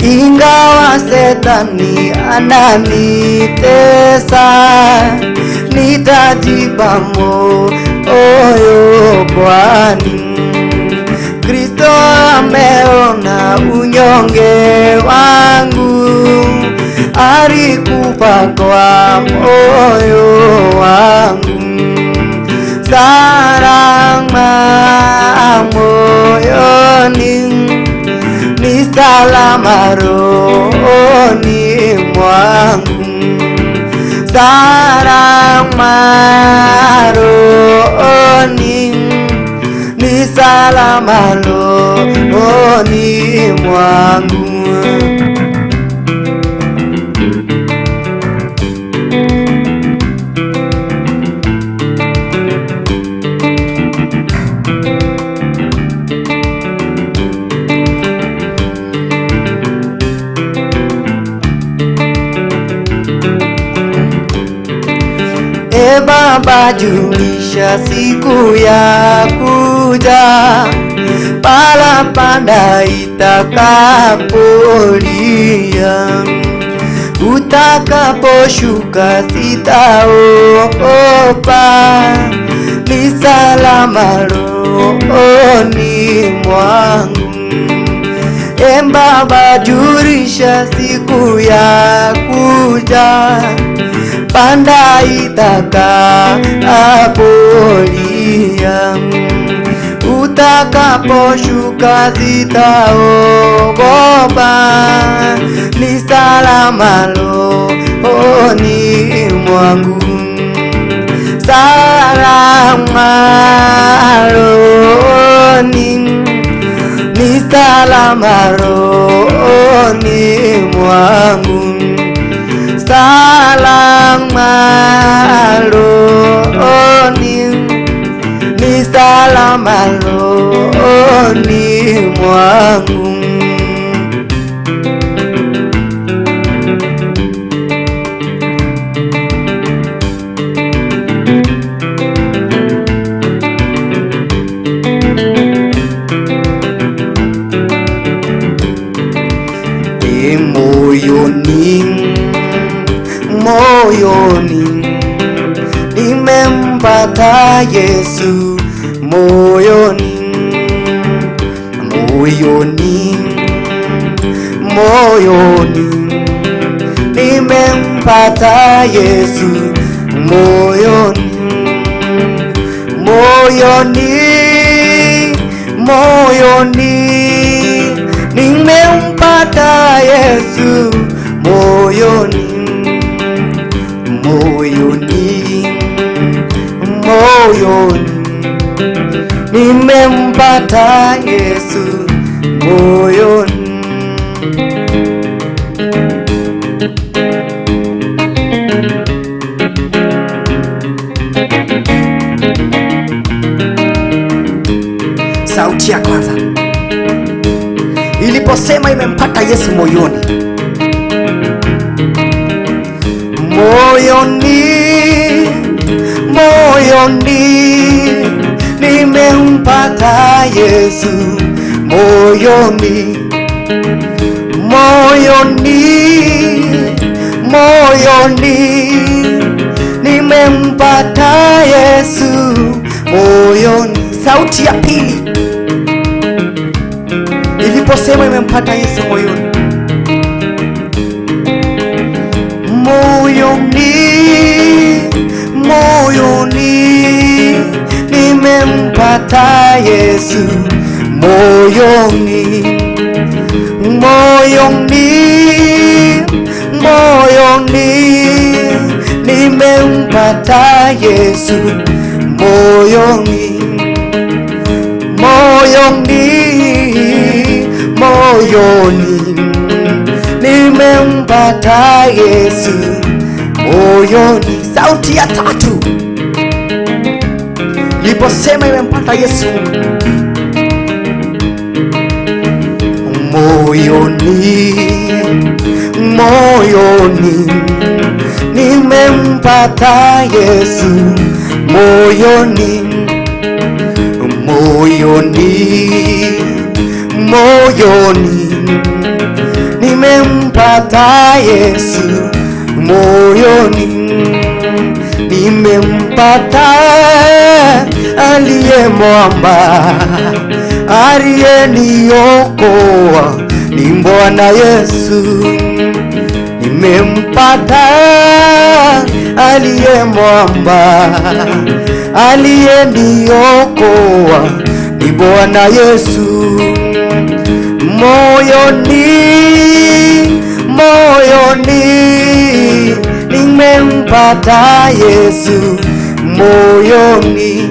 Ingawa Shetani ananitesa, nitajipa moyo kwani Kristo ameona unyonge wangu, alikufa kwa moyo wangu. Salama moyoni, ni salama rohoni mwangu. Salama rohoni, ni salama rohoni mwangu. Baba, julisha siku ya kuja, parapanda itakapolia. Utakaposhuka sitaogopa, ni salama rohoni mwangu. Baba, julisha siku ya kuja, panda itakapolia, utakaposhuka sitaogopa, ni salama rohoni mwangu, salama rohoni, ni salama rohoni mwangu, salama rohoni, ni salama rohoni mwangu. Moyoni nimempata Yesu, moyoni nimempata Yesu, moyoni nimempata Yesu, moyoni nimempata Yesu, moyoni. Sauti ya kwanza iliposema imempata Yesu moyoni, nimempata Yesu, moyoni nimempata Yesu, moyoni. Sauti ya pili iliposema imempata Yesu moyoni, nimempata Yesu, moyoni nimempata Yesu, moyoni nimempata Yesu, moyoni. Sauti ya tatu liposema imempata Yesu moyoni nimempata Yesu, moyoni nimempata Yesu, moyoni nimempata aliye mwamba, aliyeniokoa ni Bwana Yesu. Nimempata aliye mwamba, aliyeniokoa ni Bwana Yesu. Moyoni nimempata Yesu, moyoni.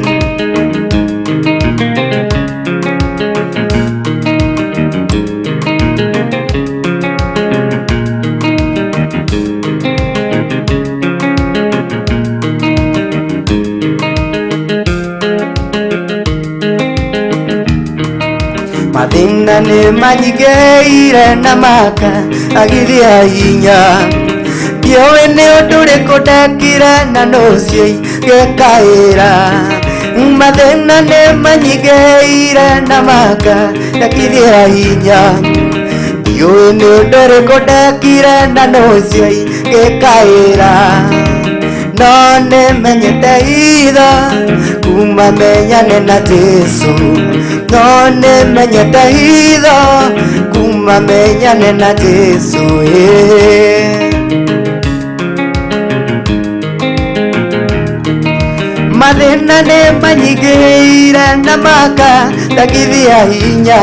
Mathina nĩ manyigeire na maka agiria hinya, ndiũĩ nĩ ũndũ ũrĩkũ ndekire na nũcio igĩkaĩra. Mathina nĩ manyigeire na maka agiria hinya, ndiũĩ nĩ ũndũ ũrĩkũ ndekire na nũcio igĩkaĩra. No nĩmenyete hitho kuma menyane na Jesu, no nĩmenyete hitho kuma kuma menyane na Jesu mathina nĩ manyingĩrĩire na makandagithia hinya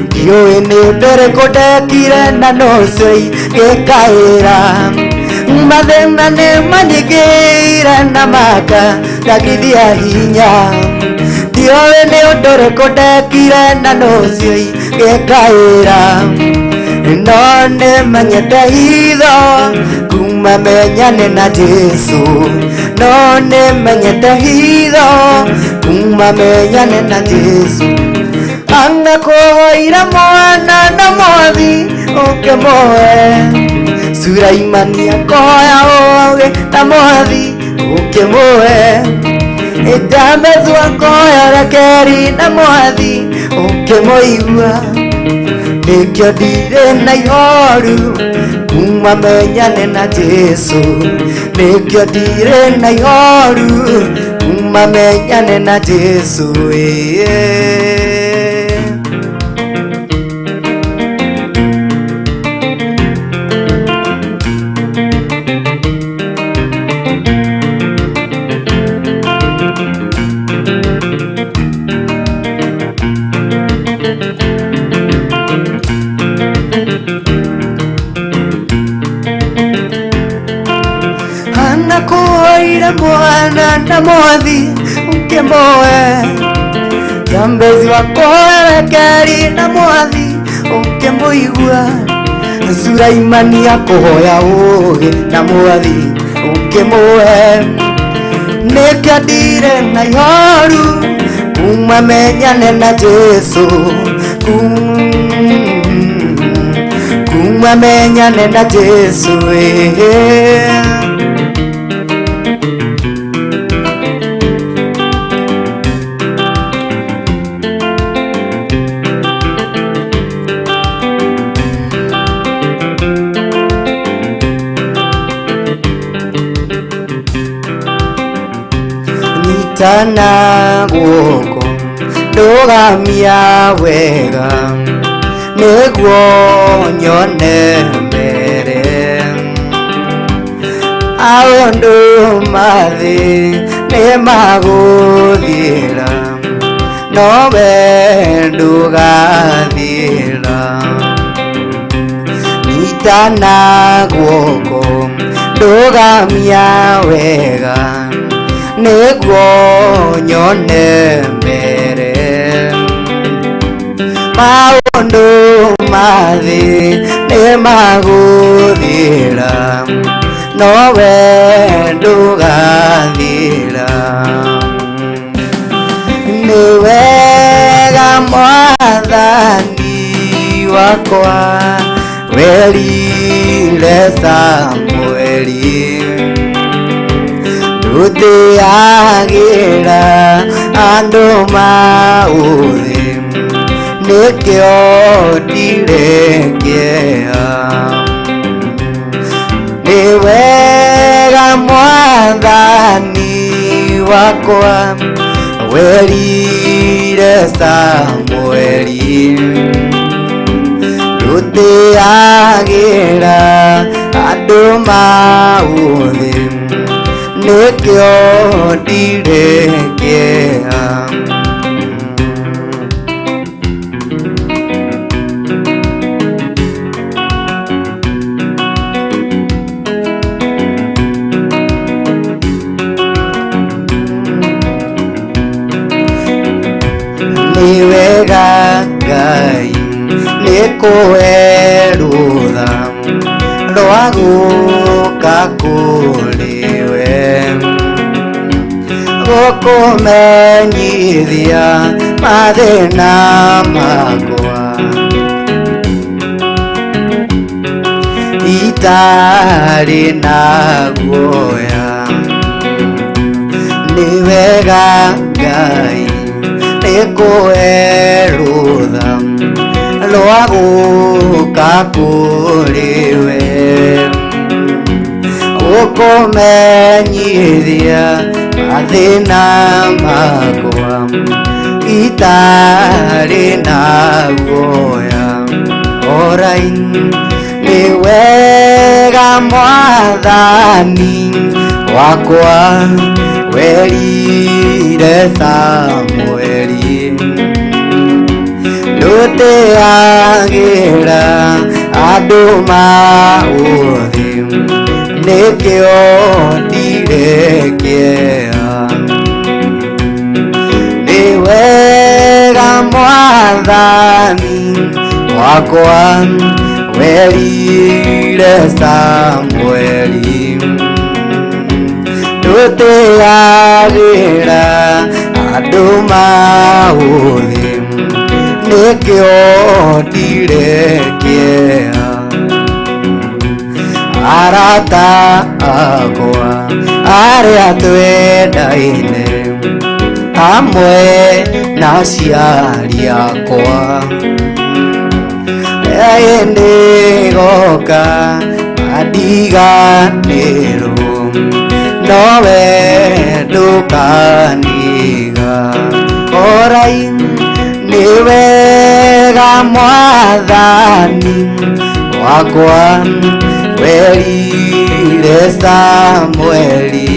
ndiũĩ nĩ ũndũ ũrĩkũ ndekire na nocio ingĩkaĩra mathina nĩ manyingĩrĩire na makandagithia hinya ndiũĩ nĩ ũndũ ũrĩkũ ndekire na nocio ingĩkaĩra no nĩmenyete hitho kuma menyane na Jesu no nĩmenyete hitho kuma menyane na Jesu angĩkũhoire mwana na mwathi ũkĩmũhe Suraimani akũhoya ũũgĩ na mwathi ũkĩmũhe Jabezu akũhoya ũrekeri na mwathi ũkĩmũigua nĩkĩo ndirĩ na ihoru kuma menyane na Jesu nĩkĩo ndirĩ na ihoru kuma menyane na Jesu Anakuhoire mwana na mwathi ũkĩmũhe Jambezi wakũhoya ũrekeri na mwathi ũkĩmũigua Suraimani akũhoya ũũgĩ na mwathi ũkĩmũhe nĩkĩo ndirĩ na ihoru kuma menyane na Jesu kuma menyane na Jesu Nyitana guoko ndũgamia wega nĩguo nyone mbere aũndũ mathĩ nĩmagũthira no we ndũgathira nyitana guoko ndũgamia wega nĩguo nyone mbere maũndũ mathĩ nĩmagũthira no we ndũgathira nĩ wega Mwathani wakwa werire Samũeli ndũthĩagĩra andũ maũthĩ nĩkĩo ndirĩ kĩeha nĩ wega Mwathani wakwa werire Samũeli ndũthĩagĩra andũ maũthĩ nĩkĩo ndirĩ kĩeha nĩ wega Ngai nĩkũhe rũtha rwa gũũka kũrĩ we gũkũmenyithia mathĩna makwa itarĩ na guoya nĩ wega Ngai nĩkũhe rũtha rwa gũũka kũrĩ we gũkũmenyithia mathĩna makwa itarĩ na guoya o nĩ wega Mwathani wakwa werire Samũeli ndũtĩagĩra andũ maũthĩ nĩkĩo ndirekea nĩ wega Mwathani wakwa werire Samũeli ndũtĩagĩra andũ maũthĩ nĩkĩo ndirekea arata akwa arĩa twendaine hamwe na aciari akwa nĩgoka mandiganĩrwo nowe ndũkaniga orai nĩ wega Mwathani wakwa werire Samũeli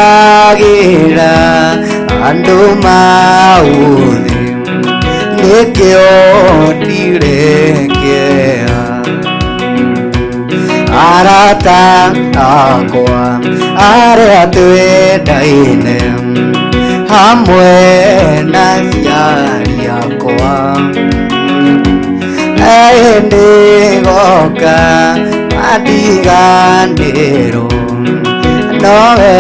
ndũtĩagĩra andũ maũthĩ nĩkĩo ndirekea arata akwa arĩa twendaine hamwe na aciari akwa nĩgoka mandiganĩrwo nowe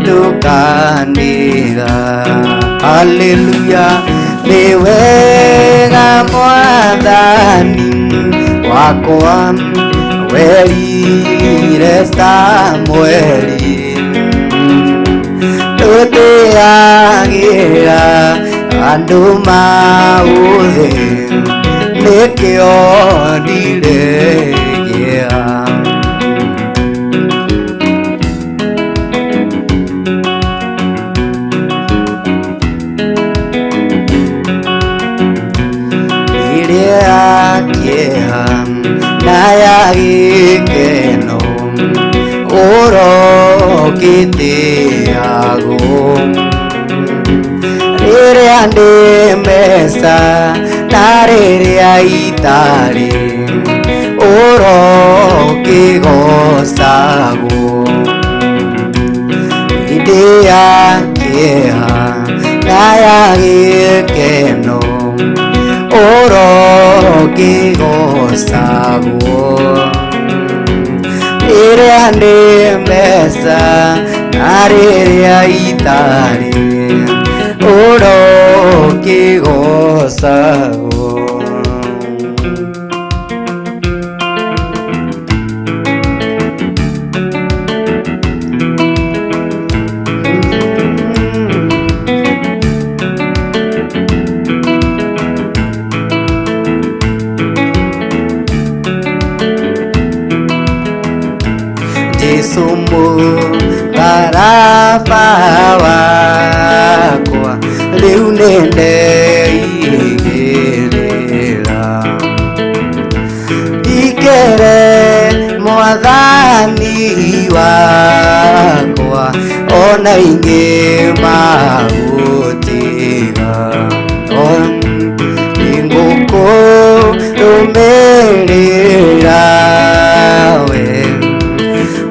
ndũkaniga haleluya nĩ wega Mwathani wakwa werire Samũeli ndũtĩagĩra andũ maũthĩ nĩkĩo ndiregea ĩrĩa kĩeha na ya gĩkeno ũrokĩtĩagwo rĩrĩa ndĩ mesa na rĩrĩa itarĩ ũrokĩgocagwo hĩndĩ ya kĩeha na ya gĩkeno ũrokĩgocagwo rĩrĩa ndĩ mesa na rĩrĩa itarĩ ũrokĩgocagwo Jesũ mũtharaba wakwa rĩu nĩndeigĩrĩra ikere Mwathani wakwa ona ingĩ magũtiga nĩngũkũrũmĩrĩra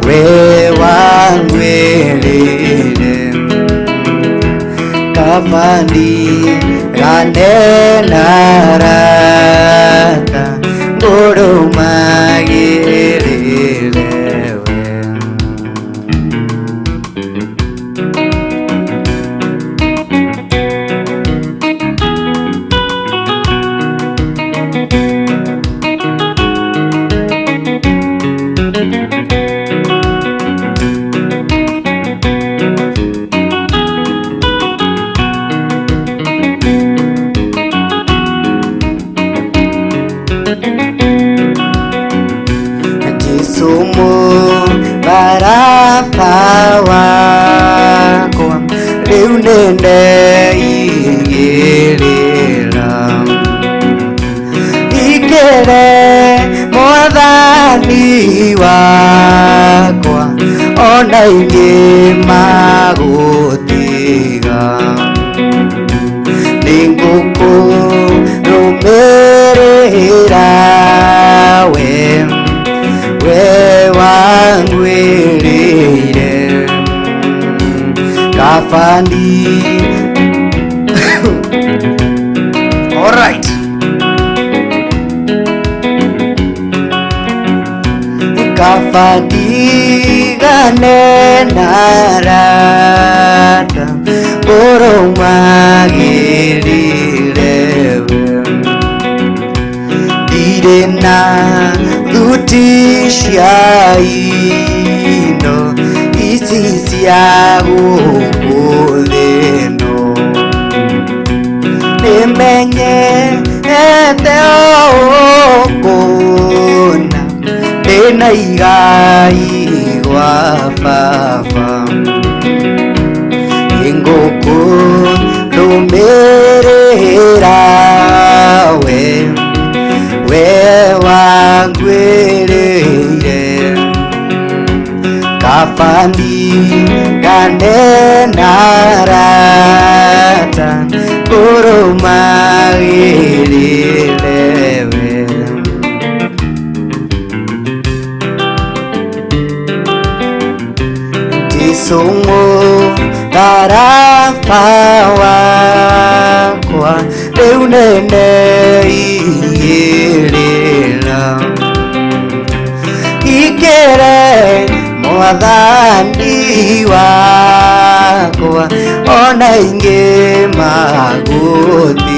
we wangwĩrĩire kabandi ganena rata ngũrũmagĩrĩre we aingĩ magũtiga nĩngũkũrũmĩrĩra we wangwĩrĩire kabandi. All right. Kafandigane narata boromagirirewe direna dutishaino isisiagukudeno nimenye eteokona na igai wa fafa ngũkũrũmĩrĩra we wangwĩrĩire kafandigane narata ũrũmagĩrĩre Sungu tarafa wakwa rĩu nene igĩrĩra ikere mwathani wakwa ona ingĩ magũtiga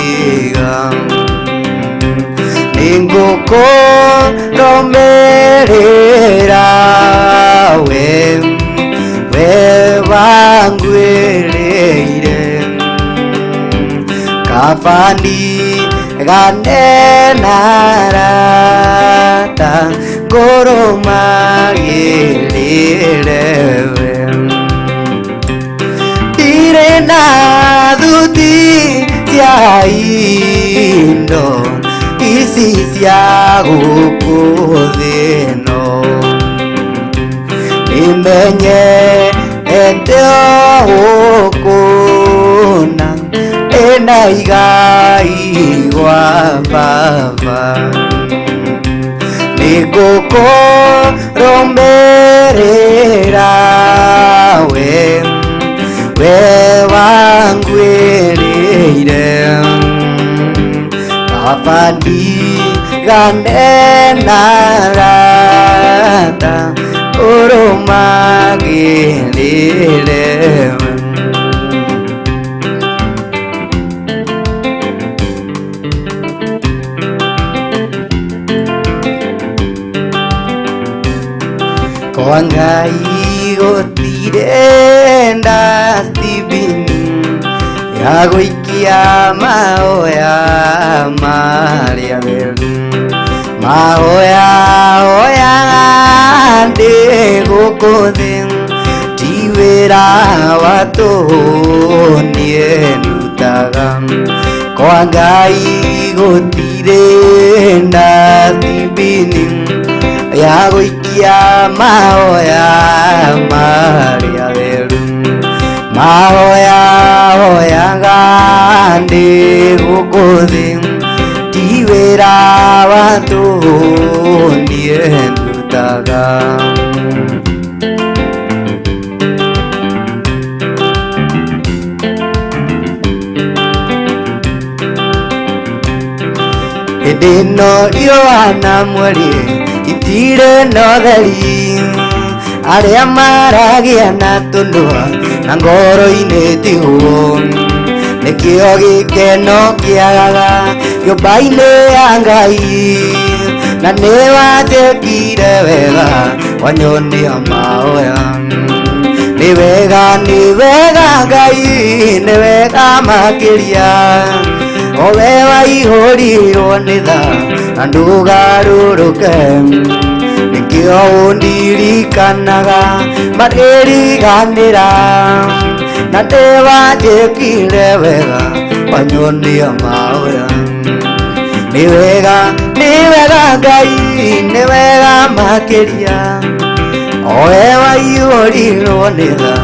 nĩngũkũrũmĩrĩra we wangwĩrĩire kafandigane narata ngũrũmagĩrĩre we ndirĩ na thuti cia indo ici cia gũkũ thĩ ĩno nimenye eteokona ena igai wa baba nĩngũkũrũmĩrĩra we wangwĩrĩire kafandigane narata ũrũmagĩrĩre kwa Ngai gũtirĩ ndacibini ya gũikia mahoya marĩa meru mahoya ndĩ gũkũ thĩ ti wĩra wa tũhũ niĩ ndutaga kwa Ngai gũtirĩ ndacibini ya gũikia mahoya marĩa meru mahoyaga ndĩ gũkũ thĩ ti wĩra wa tũhũ niĩ ndutaga hĩndĩ ĩno riũa na mweri itirĩ na ũtheri arĩa maragĩa na tũnua na ngoro-inĩ tiguo nĩkĩo gĩkeno kĩagaga nyũmba-inĩ ya Ngai na nĩ wanjĩkire wega wanyonia mahoya nĩ wega Ngai nĩ wega makĩria o we waihũrirwo nĩ tha na ndũgarũrũke nĩkĩo ũndirikanaga marĩriganĩra na ndĩ wanjĩkire wega wanyonia mahoya nĩ wega Ngai nĩ wega makĩria owe waihũrirwo nĩ tha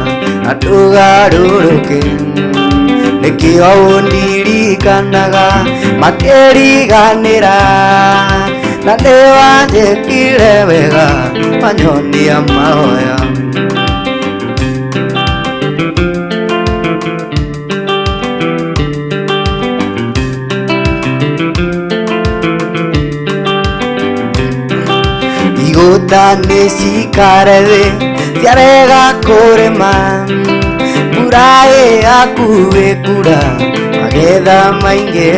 na ndũgarũrũke nĩkĩo ũndirikanaga makĩriganĩra na nĩwanjĩkire wega wanyonia mahoya igũta nĩcikare thĩ ciarega kũrĩma mbura ĩhakuhĩ kura magetha maingĩ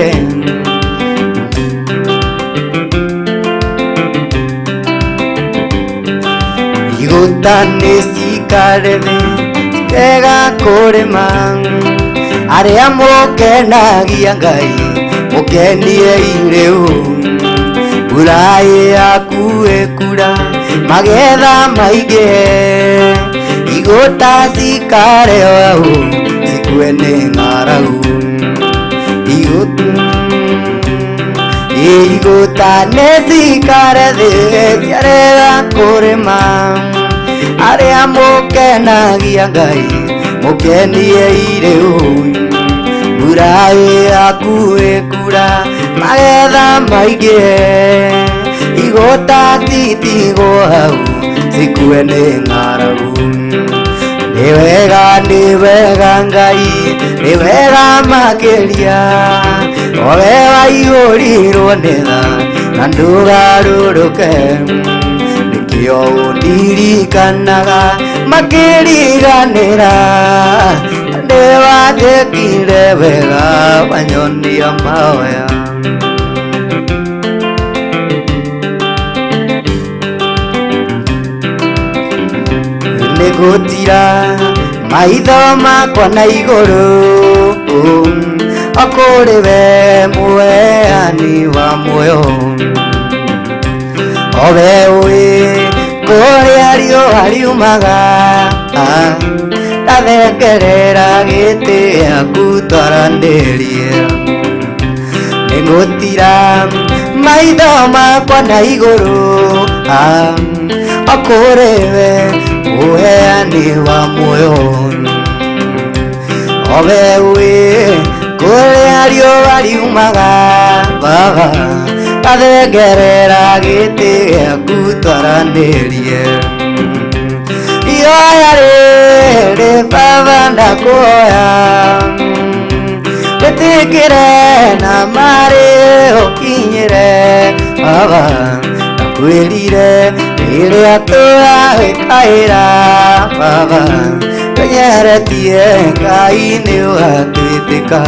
igũta nĩcikare thĩ ciarega kũrĩma arĩa mũkenagia Ngai mũkenie irĩu mbura ĩhakuhĩ kura magetha maingĩ igũta cikare hau cikue nĩ ng'aragu igũta nĩcikare thĩ ciarega kũrĩma arĩa mũkenagia Ngai mũkenie irĩu mbura ĩhakuhĩ kura magetha maingĩ igũta citigwo hau cikue nĩ ng'aragu nĩ wega Ngai nĩ wega makĩria owe waihũrirwo nĩ tha na ndũgarũrũke nĩkĩo ũndirikanaga makĩriganĩra nĩwanjĩkire wega wanyonia mahoya nĩngũtira maitho makwa na igũrũ okũrĩ we mũheani wa muoyo owe ũĩ kũrĩa riũa riumaga ndathengerera gĩtĩ gĩaku twaranĩrie nĩngũtira maitho makwa na igũrũ okũrĩ we mũheani wa muoyo owe ũĩ kũrĩa riũa riumaga baba ndathengerera gĩtĩ gĩaku twaranĩrie ihoya rĩrĩ baba ndakuhoya rĩtĩkĩre na marĩ ũkinyĩre baba ndakwĩrire rĩrĩa tũragĩkaĩra baba tũnyeretie Ngai nĩ ũgatwĩtĩka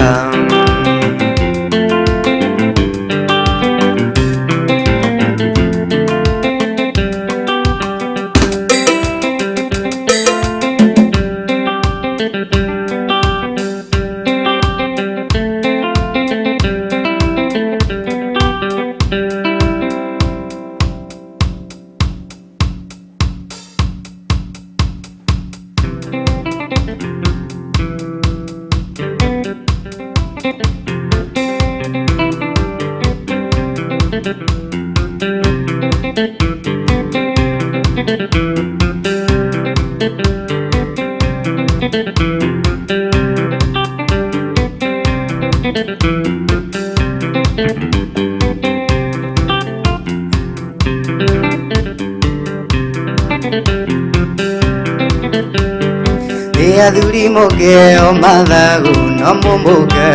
athuri mũkeo mathagu no mũmbũke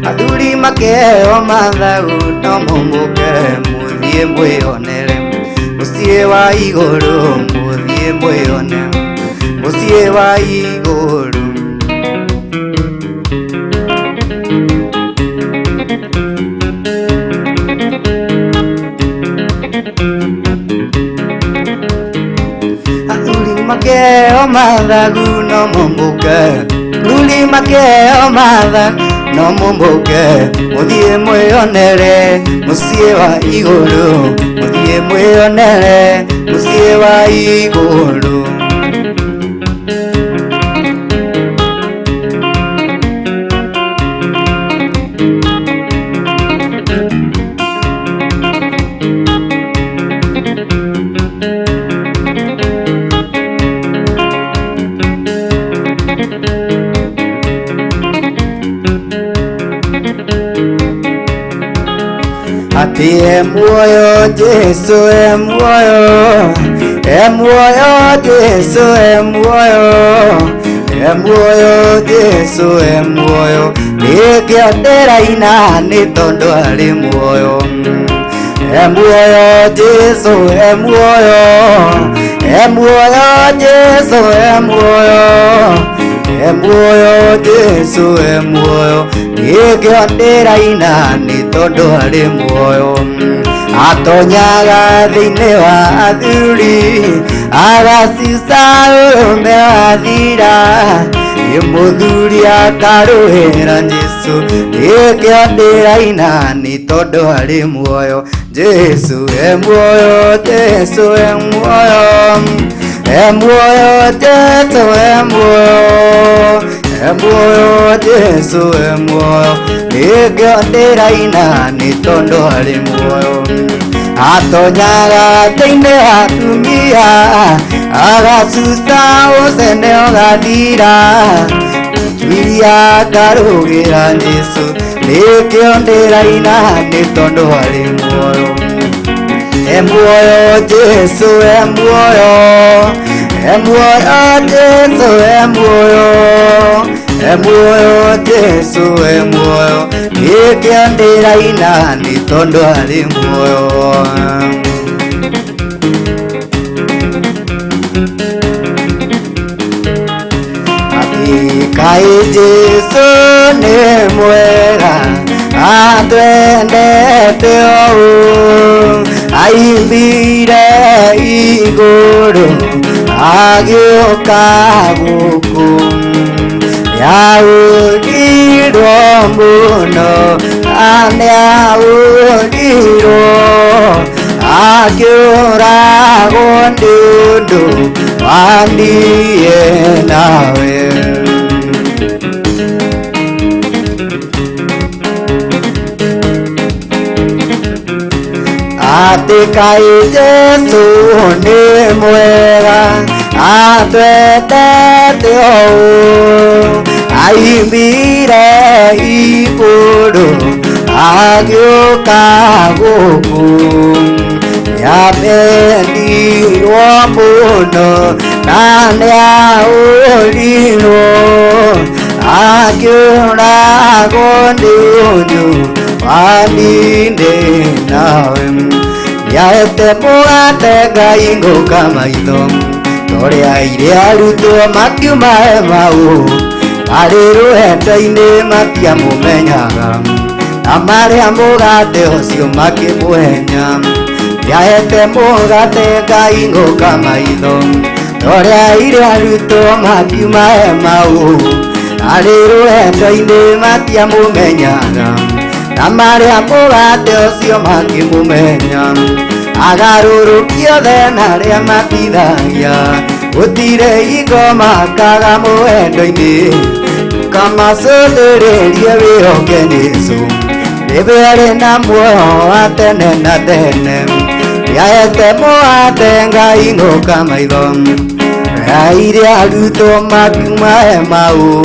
athuri makeo mathagu no mũmbũke mũthiĩ mwĩonere mũciĩ wa igũrũ mũthiĩ mwĩone mũciĩ wa igũrũ makeo mathagu no mũmbũke ruri makeo mathagu no mũmbũke mũthiĩ mwĩonere mũciĩ wa igũrũ mũthiĩ mwĩonere mũciĩ wa igũrũ ati muoyo Jesu muoyo Jesu muoyo Jesu muoyo nikiendera ina ni tondu ari muoyo muoyo Jesu muoyo Jesu muoyo Jesu muoyo nikiendera ina ni tondu ari muoyo atonyaga thiini wa athuri agacisa urume wa thira muthuri akaruhira Jesu nikiendera ina ni tondu ari muoyo Jesu muoyo Jesu muoyo Jesu muoyo Jesu muoyo nikiendera ina ni tondu ari muoyo atonyaga thiini wa atumia agacuca ucene ugathira iria akarugira Jesu nikiendera ina ni tondu ari muoyo muoyo Jesu muoyo Jesu muoyo Jesu muoyo nikiendera ina ni tondu ari muoyo kai Jesu ni mwega atwendete ũũ aimbire igũrũ agĩũka gũkũ yaũrirwo mũno nĩaũrirwo akĩũragwo nĩ ũndũ wa niĩ nawe ati kai Jesu ni mwega atwendete ũũ aimbire igũrũ agĩũka gũkũ nĩamendirwo mũno na nĩaũrirwo akĩũragwo nĩ ũndũ wa niĩ nawe nĩahete mũgate Ngai ngũka maitho torĩa ire arutwo makiuma Emau marĩ rũhendo-inĩ matiamũmenyaga na marĩa mũgate ũcio makĩmũhenya nĩahete mũgate Ngai ngũka maitho torĩa ire arutwo makiuma Emau marĩ rũhendo-inĩ matiamũmenyaga na marĩa mũgate ũcio makĩmũmenya agarũrũkia othe na arĩa matithagia gũtirĩ hingo makaga mũhendo-inĩ kamacũthĩrĩrie wĩhoke Jesu nĩwe arĩ na muoyo wa tene na tene nĩahete mũgate Ngai ngũka maitho ire arutwo makiuma Emau